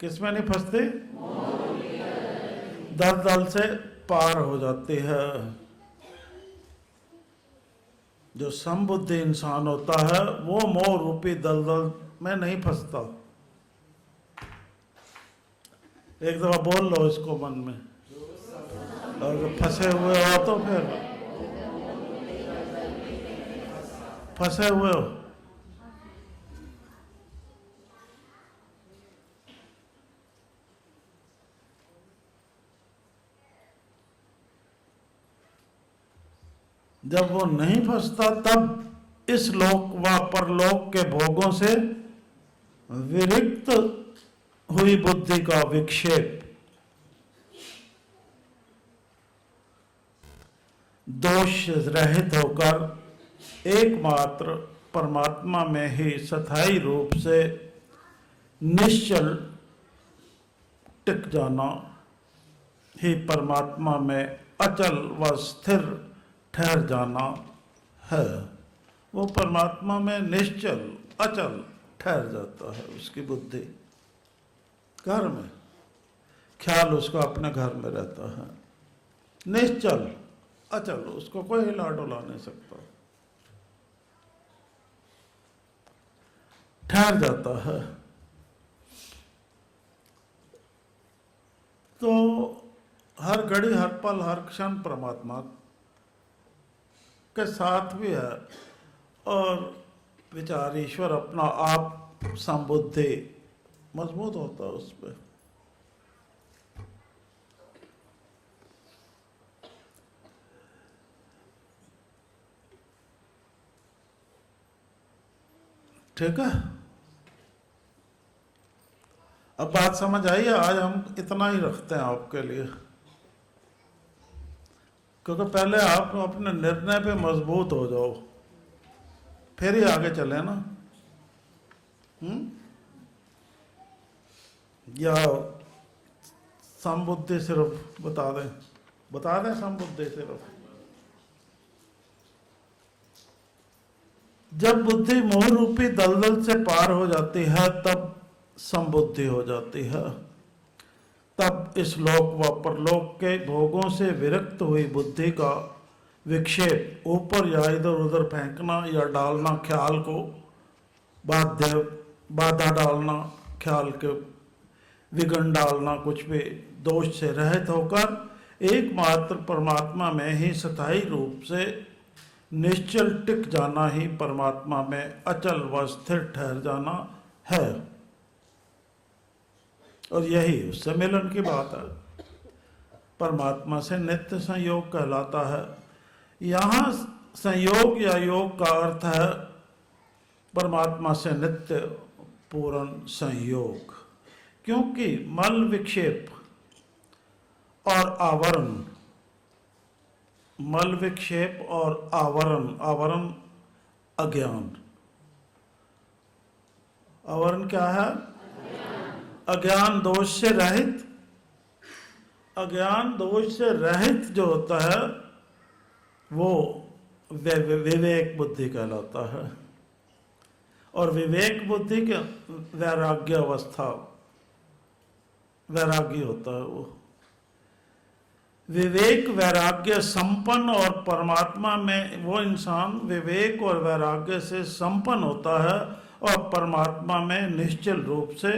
किस में नहीं फंसती? दलदल से पार हो जाती है। जो समबुद्धि इंसान होता है वो मोह रूपी दलदल में नहीं फंसता। एक दफा बोल लो इसको मन में, अगर फंसे हुए हो तो फिर फंसे हुए हो। जब वो नहीं फंसता तब इस लोक व परलोक के भोगों से विरक्त हुई बुद्धि का विक्षेप दोष रहित होकर एकमात्र परमात्मा में ही स्थायी रूप से निश्चल टिक जाना ही परमात्मा में अचल व स्थिर ठहर जाना है। वो परमात्मा में निश्चल अचल ठहर जाता है उसकी बुद्धि। घर में ख्याल उसका अपने घर में रहता है, निश्चल अचल, उसको कोई हिला डुला नहीं सकता, ठहर जाता है। तो हर घड़ी हर पल हर क्षण परमात्मा के साथ भी है और विचार ईश्वर अपना आप संबुद्धि मजबूत होता है उस पर। ठीक है, अब बात समझ आई है। आज हम इतना ही रखते हैं आपके लिए, क्योंकि पहले आप अपने निर्णय पे मजबूत हो जाओ, फिर ही आगे चले ना। या समबुद्धि सिर्फ बता दें समबुद्धि सिर्फ। जब बुद्धि मोह रूपी दलदल से पार हो जाती है तब संबुद्धि हो जाती है। तब इस लोक व परलोक के भोगों से विरक्त हुई बुद्धि का विक्षेप ऊपर या इधर उधर फेंकना या डालना, ख्याल को बाधा डालना, ख्याल के विघन डालना, कुछ भी दोष से रहित होकर एकमात्र परमात्मा में ही स्थायी रूप से निश्चल टिक जाना ही परमात्मा में अचल व स्थिर ठहर जाना है। और यही उससे मिलन की बात है। परमात्मा से नित्य संयोग कहलाता है। यहाँ संयोग या योग का अर्थ है परमात्मा से नित्य पूर्ण संयोग, क्योंकि मल विक्षेप और आवरण, मल विक्षेप और आवरण अज्ञान। आवरण क्या है? अज्ञान दोष से रहित, अज्ञान दोष से रहित जो होता है वो विवेक बुद्धि कहलाता है। और विवेक बुद्धि के वैराग्य अवस्था, वैराग्य होता है वो। विवेक वैराग्य संपन्न और परमात्मा में वो इंसान विवेक और वैराग्य से संपन्न होता है और परमात्मा में निश्चल रूप से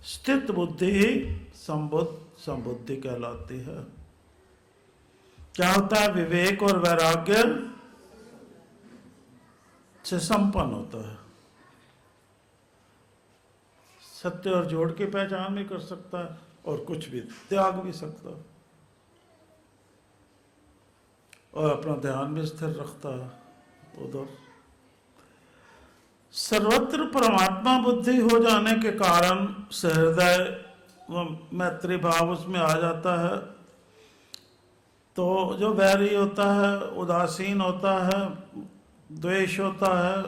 स्थित बुद्धि ही संबुद्धि कहलाती है। क्या होता है? विवेक और वैराग्य से संपन्न होता है। सत्य और झूठ की पहचान भी कर सकता है और कुछ भी त्याग भी सकता है और अपना ध्यान भी स्थिर रखता है उधर। सर्वत्र परमात्मा बुद्धि हो जाने के कारण सहृदय व मैत्री भाव उसमें आ जाता है। तो जो वैरी होता है, उदासीन होता है, द्वेष होता है,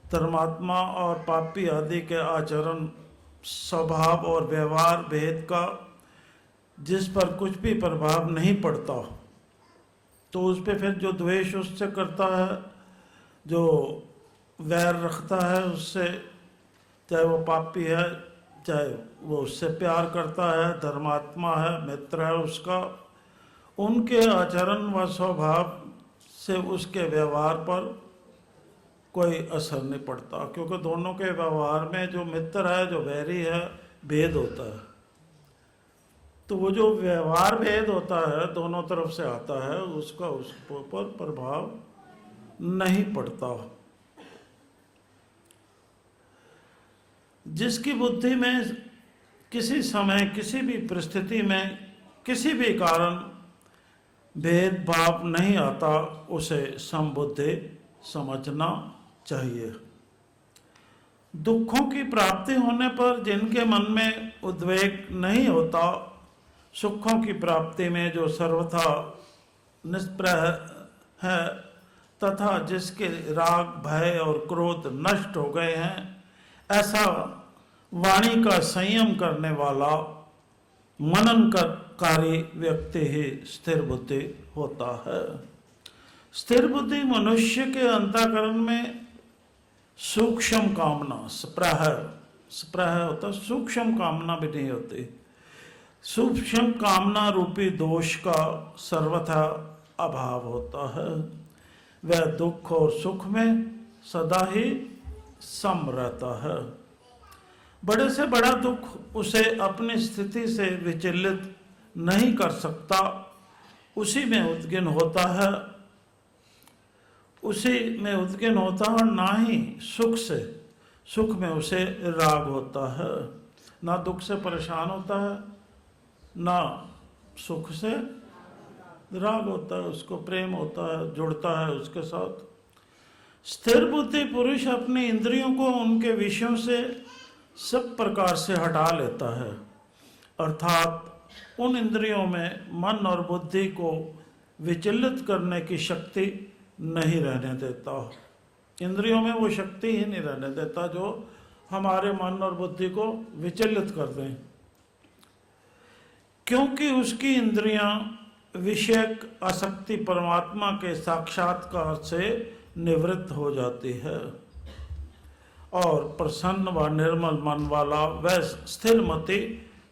धर्मात्मा और पापी आदि के आचरण, स्वभाव और व्यवहार भेद का जिस पर कुछ भी प्रभाव नहीं पड़ता, तो उस पे फिर जो द्वेष उससे करता है, जो वैर रखता है उससे, चाहे वो पापी है चाहे वो उससे प्यार करता है, धर्मात्मा है, मित्र है उसका, उनके आचरण व स्वभाव से उसके व्यवहार पर कोई असर नहीं पड़ता, क्योंकि दोनों के व्यवहार में जो मित्र है, जो वैरी है, भेद होता है। तो वो जो व्यवहार भेद होता है दोनों तरफ से आता है, उसका उस पर प्रभाव नहीं पड़ता। जिसकी बुद्धि में किसी समय, किसी भी परिस्थिति में, किसी भी कारण भेदभाव नहीं आता, उसे समबुद्धि समझना चाहिए। दुखों की प्राप्ति होने पर जिनके मन में उद्वेग नहीं होता, सुखों की प्राप्ति में जो सर्वथा निष्प्रह है तथा जिसके राग, भय और क्रोध नष्ट हो गए हैं, ऐसा वाणी का संयम करने वाला मननकारी व्यक्ति ही स्थिर बुद्धि होता है। स्थिर बुद्धि मनुष्य के अंतःकरण में सूक्ष्म कामना, स्प्रह होता, सूक्ष्म कामना भी नहीं होती। सूक्ष्म कामना रूपी दोष का सर्वथा अभाव होता है। वह दुख और सुख में सदा ही सम रहता है। बड़े से बड़ा दुख उसे अपनी स्थिति से विचलित नहीं कर सकता, उसी में उद्गिन होता है, उसी में उद्गिन होता है। ना ही सुख से, सुख में उसे राग होता है, ना दुख से परेशान होता है, ना सुख से राग होता है, उसको प्रेम होता है, जुड़ता है उसके साथ। स्थिर बुद्धि पुरुष अपनी इंद्रियों को उनके विषयों से सब प्रकार से हटा लेता है, अर्थात उन इंद्रियों में मन और बुद्धि को विचलित करने की शक्ति नहीं रहने देता। इंद्रियों में वो शक्ति ही नहीं रहने देता जो हमारे मन और बुद्धि को विचलित कर दें, क्योंकि उसकी इंद्रियां विषयक आसक्ति परमात्मा के साक्षात्कार से निवृत्त हो जाती है और प्रसन्न व निर्मल मन वाला वह स्थिर मति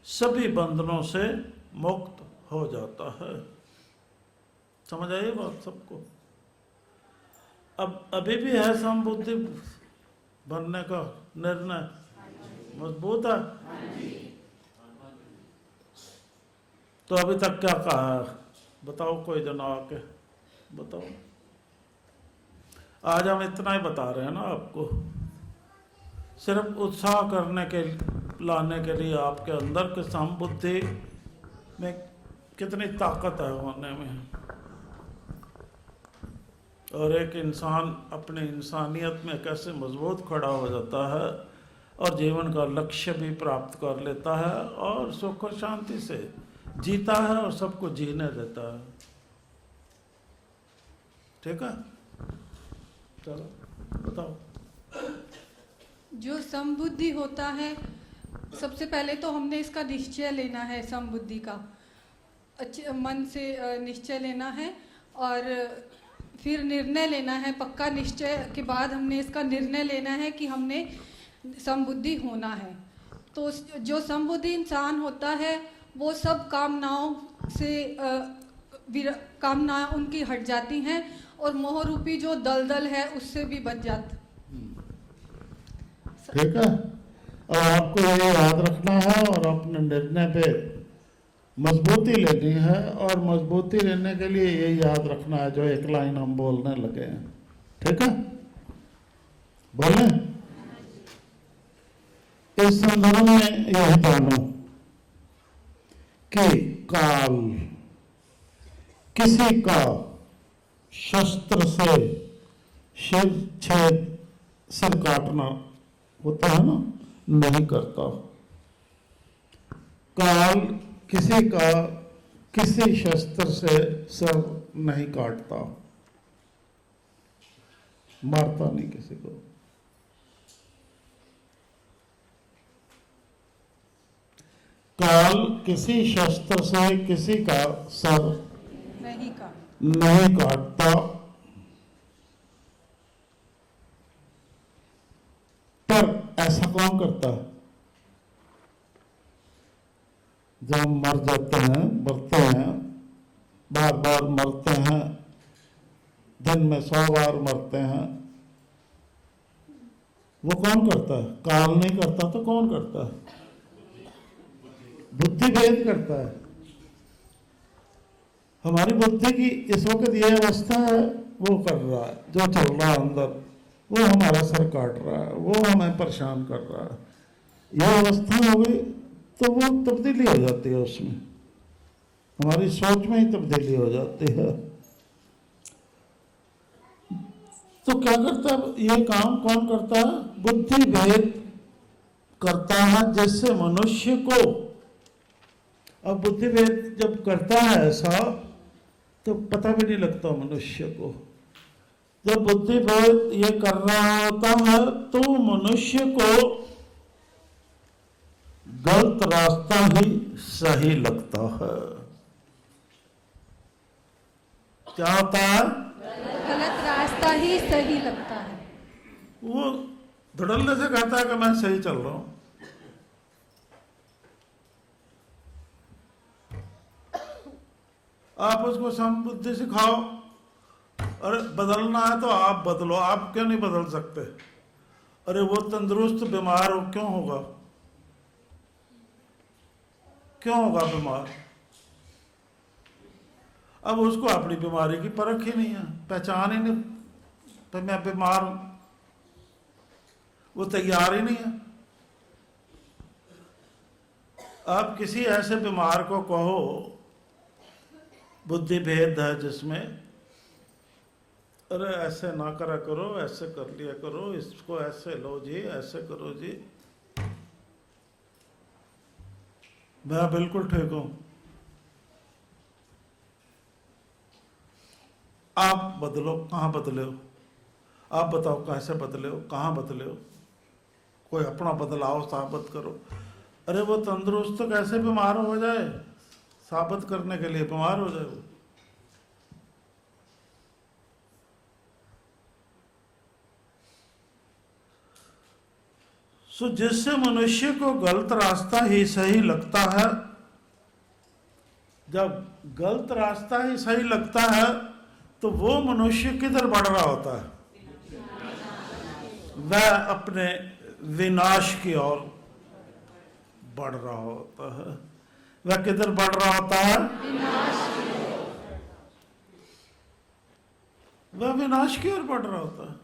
सभी बंधनों से मुक्त हो जाता है। समझ आई बात सबको? अब अभी भी है समबुद्धि बनने का निर्णय मजबूत है? तो अभी तक क्या कहा है बताओ, कोई जन आके बताओ। आज हम इतना ही बता रहे हैं ना आपको, सिर्फ उत्साह करने के लाने के लिए आपके अंदर के समबुद्धि में कितनी ताकत है होने में, और एक इंसान अपनी इंसानियत में कैसे मजबूत खड़ा हो जाता है और जीवन का लक्ष्य भी प्राप्त कर लेता है और सुख और शांति से जीता है और सबको जीने देता है। ठीक है, चलो बताओ। जो समबुद्धि होता है, सबसे पहले तो हमने इसका निश्चय लेना है, समबुद्धि का अच्छे मन से निश्चय लेना है और फिर निर्णय लेना है। पक्का निश्चय के बाद हमने इसका निर्णय लेना है कि हमने समबुद्धि होना है। तो जो समबुद्धि इंसान होता है वो सब कामनाओं से कामनाएं उनकी हट जाती हैं और मोह रूपी जो दलदल है उससे भी बच जाता। ठीक है, और आपको ये याद रखना है और अपने निर्णय पे मजबूती लेनी है, और मजबूती लेने के लिए ये याद रखना है जो एक लाइन हम बोलने लगे हैं। ठीक है, बोलें? इस संदर्भ में यह जानो कि काल किसी का शस्त्र से सिर काटना होता है ना, नहीं करता। काल किसी का किसी शस्त्र से सिर नहीं काटता, मारता नहीं किसी को। काल किसी शस्त्र से किसी का सर नहीं काटता, पर ऐसा कौन करता है? जब हम मर जाते हैं, मरते हैं, बार बार मरते हैं, दिन में 100 बार मरते हैं, वो कौन करता है? काल नहीं करता तो कौन करता है? बुद्धि भेद करता है। हमारी बुद्धि की इस वक्त ये अवस्था है, वो कर रहा है, जो चल रहा है अंदर, वो हमारा सर काट रहा है, वो हमें परेशान कर रहा है। यह अवस्था हो गई तो वो तब्दीली हो जाती है, उसमें हमारी सोच में ही तब्दीली हो जाती है। तो क्या करता है ये काम? कौन करता है? बुद्धि भेद करता है, जिससे मनुष्य को, अब बुद्धि भेद जब करता है ऐसा तो पता भी नहीं लगता मनुष्य को। जब बुद्धि भेद ये कर रहा होता है तो मनुष्य को गलत रास्ता ही सही लगता है। क्या होता है? गलत रास्ता ही सही लगता है। वो धड़ल्ले से कहता है कि मैं सही चल रहा हूं। आप उसको समबुद्धि सिखाओ, अरे बदलना है तो आप बदलो, आप क्यों नहीं बदल सकते? अरे वो तंदुरुस्त बीमार हो, क्यों होगा? क्यों होगा बीमार? अब उसको अपनी बीमारी की परख ही नहीं है, पहचान ही नहीं, तो मैं बीमार हूं, वो तैयार ही नहीं है। आप किसी ऐसे बीमार को कहो बुद्धि भेद है जिसमें, अरे ऐसे ना करा करो, ऐसे कर लिया करो, इसको ऐसे लो जी, ऐसे करो जी, मैं बिल्कुल ठीक हूं। आप बदलो, कहाँ बदले हो? आप बताओ कैसे बदले हो, कहाँ बदले हो? कोई अपना बदलाव साबित करो। अरे वो तंदुरुस्त तो कैसे बीमार हो जाए? साबित करने के लिए बीमार हो जाए वो। सो जिससे मनुष्य को गलत रास्ता ही सही लगता है, जब गलत रास्ता ही सही लगता है तो वो मनुष्य किधर बढ़ रहा होता है? वह अपने विनाश की ओर बढ़ रहा होता है। वह किधर बढ़ रहा होता है? वह विनाश की ओर बढ़ रहा होता है।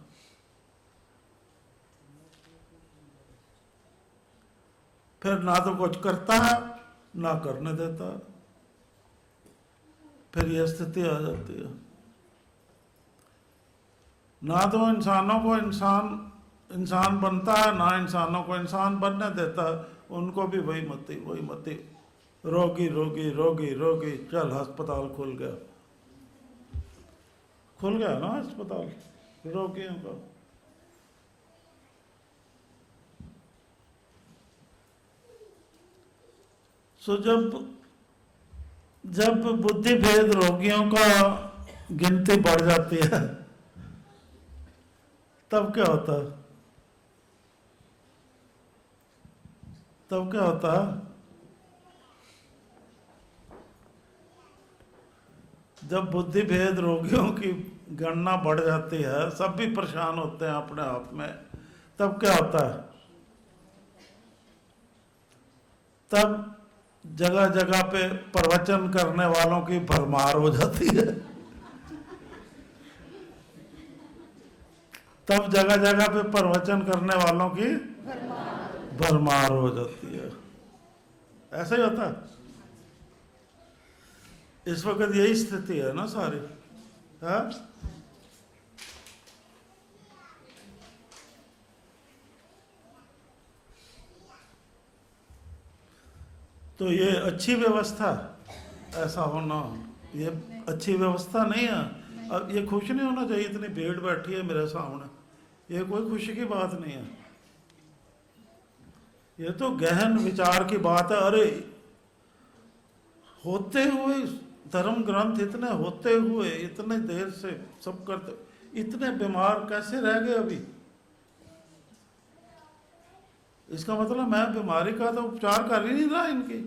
फिर ना तो कुछ करता है ना करने देता, फिर यह स्थिति आ जाती है। ना तो इंसानों को इंसान बनता है, ना इंसानों को इंसान बनने देता है। उनको भी वही मती, रोगी रोगी रोगी रोगी, चल अस्पताल खुल गया ना अस्पताल रोगियों का। सो जब बुद्धि भेद रोगियों का गिनती बढ़ जाती है तब क्या होता है? जब बुद्धि भेद रोगियों की गणना बढ़ जाती है, सब भी परेशान होते हैं अपने आप में, तब क्या होता है? तब जगह जगह पे प्रवचन करने वालों की भरमार हो जाती है। तब जगह जगह पे प्रवचन करने वालों की भरमार हो जाती है। ऐसा ही होता है। इस वक्त यही स्थिति है ना सारी, है? तो ये अच्छी व्यवस्था, ऐसा होना, ये अच्छी व्यवस्था नहीं है। अब ये खुश नहीं होना चाहिए, इतनी भीड़ बैठी है मेरे सामने, ये कोई खुशी की बात नहीं है। ये तो गहन विचार की बात है। अरे होते हुए धर्म ग्रंथ इतने होते हुए, इतने देर से सब करते, इतने बीमार कैसे रह गए अभी? इसका मतलब मैं बीमारी का तो उपचार कर ही नहीं रहा इनकी।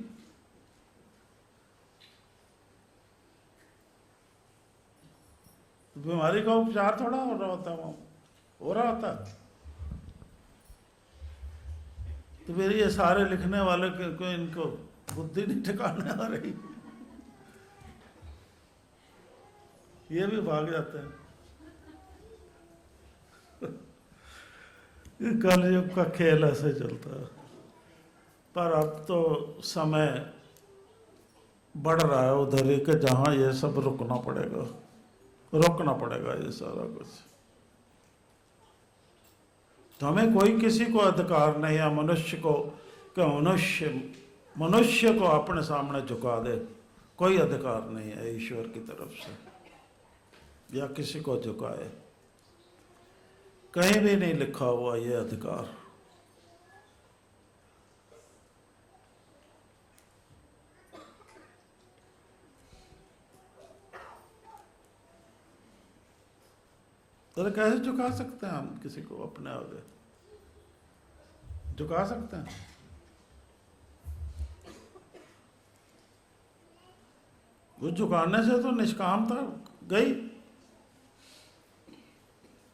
बीमारी का उपचार थोड़ा हो रहा होता, हो रहा होता। तो फिर ये सारे लिखने वाले को इनको बुद्धि नहीं ठिकाने आ रही, ये भी भाग जाते हैं। कलयुग का खेल ऐसे चलता है। पर अब तो समय बढ़ रहा है उधर ही कि जहां ये सब रुकना पड़ेगा ये सारा कुछ। तो हमें कोई किसी को अधिकार नहीं है मनुष्य को कि मनुष्य को अपने सामने झुका दे। कोई अधिकार नहीं है ईश्वर की तरफ से या किसी को झुकाए, कहीं भी नहीं लिखा हुआ ये अधिकार। तो कैसे झुका सकते हैं हम किसी को अपने आगे? झुका सकते हैं? वो झुकाने से तो निष्कामता गई।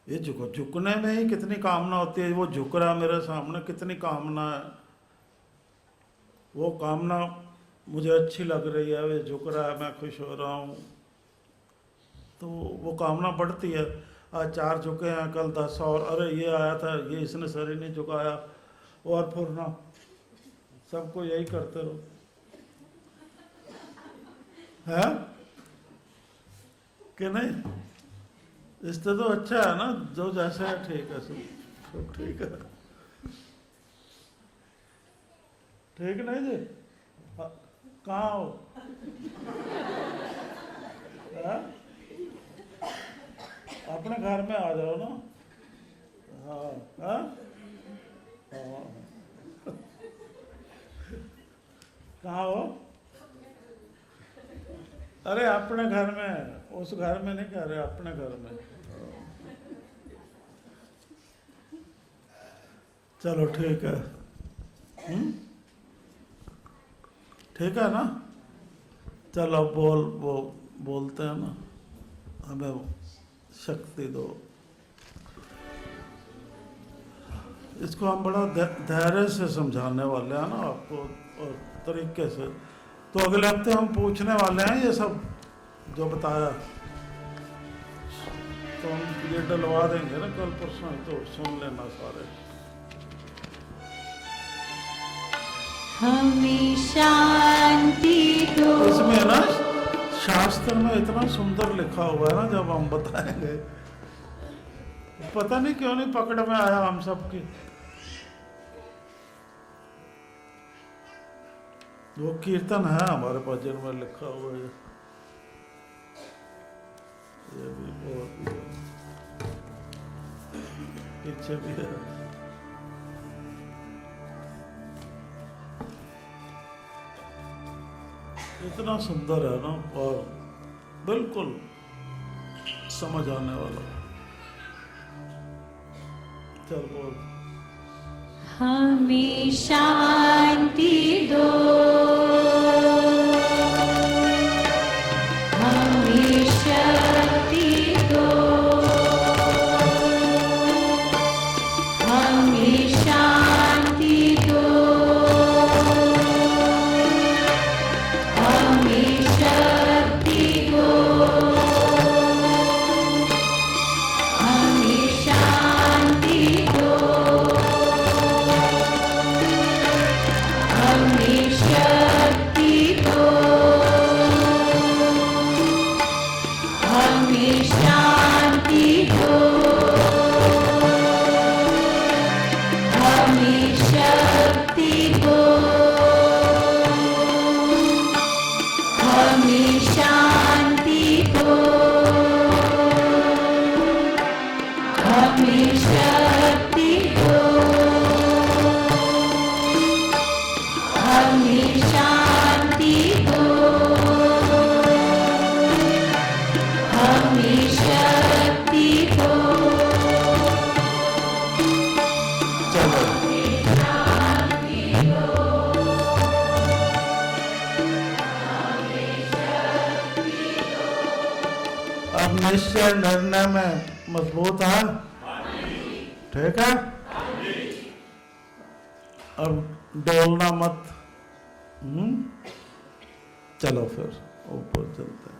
ये झुकने में ही कितनी कामना होती है। वो झुक रहा मेरे सामने, कितनी कामना है। वो कामना मुझे अच्छी लग रही है, वो झुक रहा है, मैं खुश हो रहा हूँ, तो वो कामना बढ़ती है। आज 4 झुके हैं, कल 10 और, अरे ये आया था, ये इसने सर ही नहीं झुकाया, और फिर ना सबको यही करते रहो, है कि नहीं? इससे तो अच्छा है ना, जो जैसे है ठीक है, सब ठीक है, ठीक नहीं जी? कहाँ हो? अपने घर में आ जाओ ना। हाँ हाँ हाँ। कहाँ हो? अरे अपने घर में, उस घर में नहीं कह रहे, अपने घर में। चलो ठीक है। ठीक है ना? चलो वो बोलते हैं ना, हमें शक्ति दो। इसको हम बड़ा धैर्य से समझाने वाले हैं ना आपको, और तरीके से। तो अगले हफ्ते हम पूछने वाले हैं ये सब जो बताया, तो हम ये डलवा देंगे ना कल परसों, तो सुन लेना सारे। हमें शांति दो। इसमें ना शास्त्र में इतना सुंदर लिखा हुआ है ना, जब हम बताएंगे पता नहीं क्यों नहीं पकड़ में आया हम सबकी। वो कीर्तन है हमारे पास जिनमें लिखा हुआ है, ये भी बहुत पीछे भी है। इतना सुंदर है ना, और बिल्कुल समझ आने वाला। चल बोल। हमें शांति दो, हमें शक्ति दो, हमें शांति दो, हमें शक्ति दो, हमें शांति दो, हमें शक्ति दो, हमें शांति दो, हमें शक्ति दो, हमें शांति दो, हमें शक्ति दो, हमें शांति दो, हमें शक्ति दो, चलो अब निश्चय निर्णय में मजबूत है। ठीक है? अब डोलना मत। चलो फिर ऊपर चलते हैं।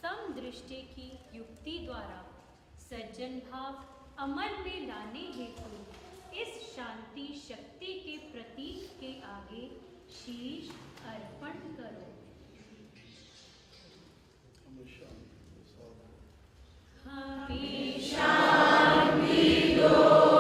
समदृष्टि की युक्ति द्वारा सज्जन भाव अमल में लाने हेतु इस शांति शक्ति के प्रतीक के आगे शीश अर्पण करो। हमें शांति दो।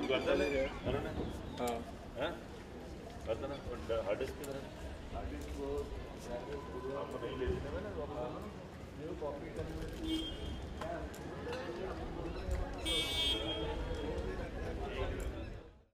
करता है अरुण हाँ हैं करता ना हार्ड डिस्क की तरह आपको नहीं ले लेने में ना न्यू कॉपी करने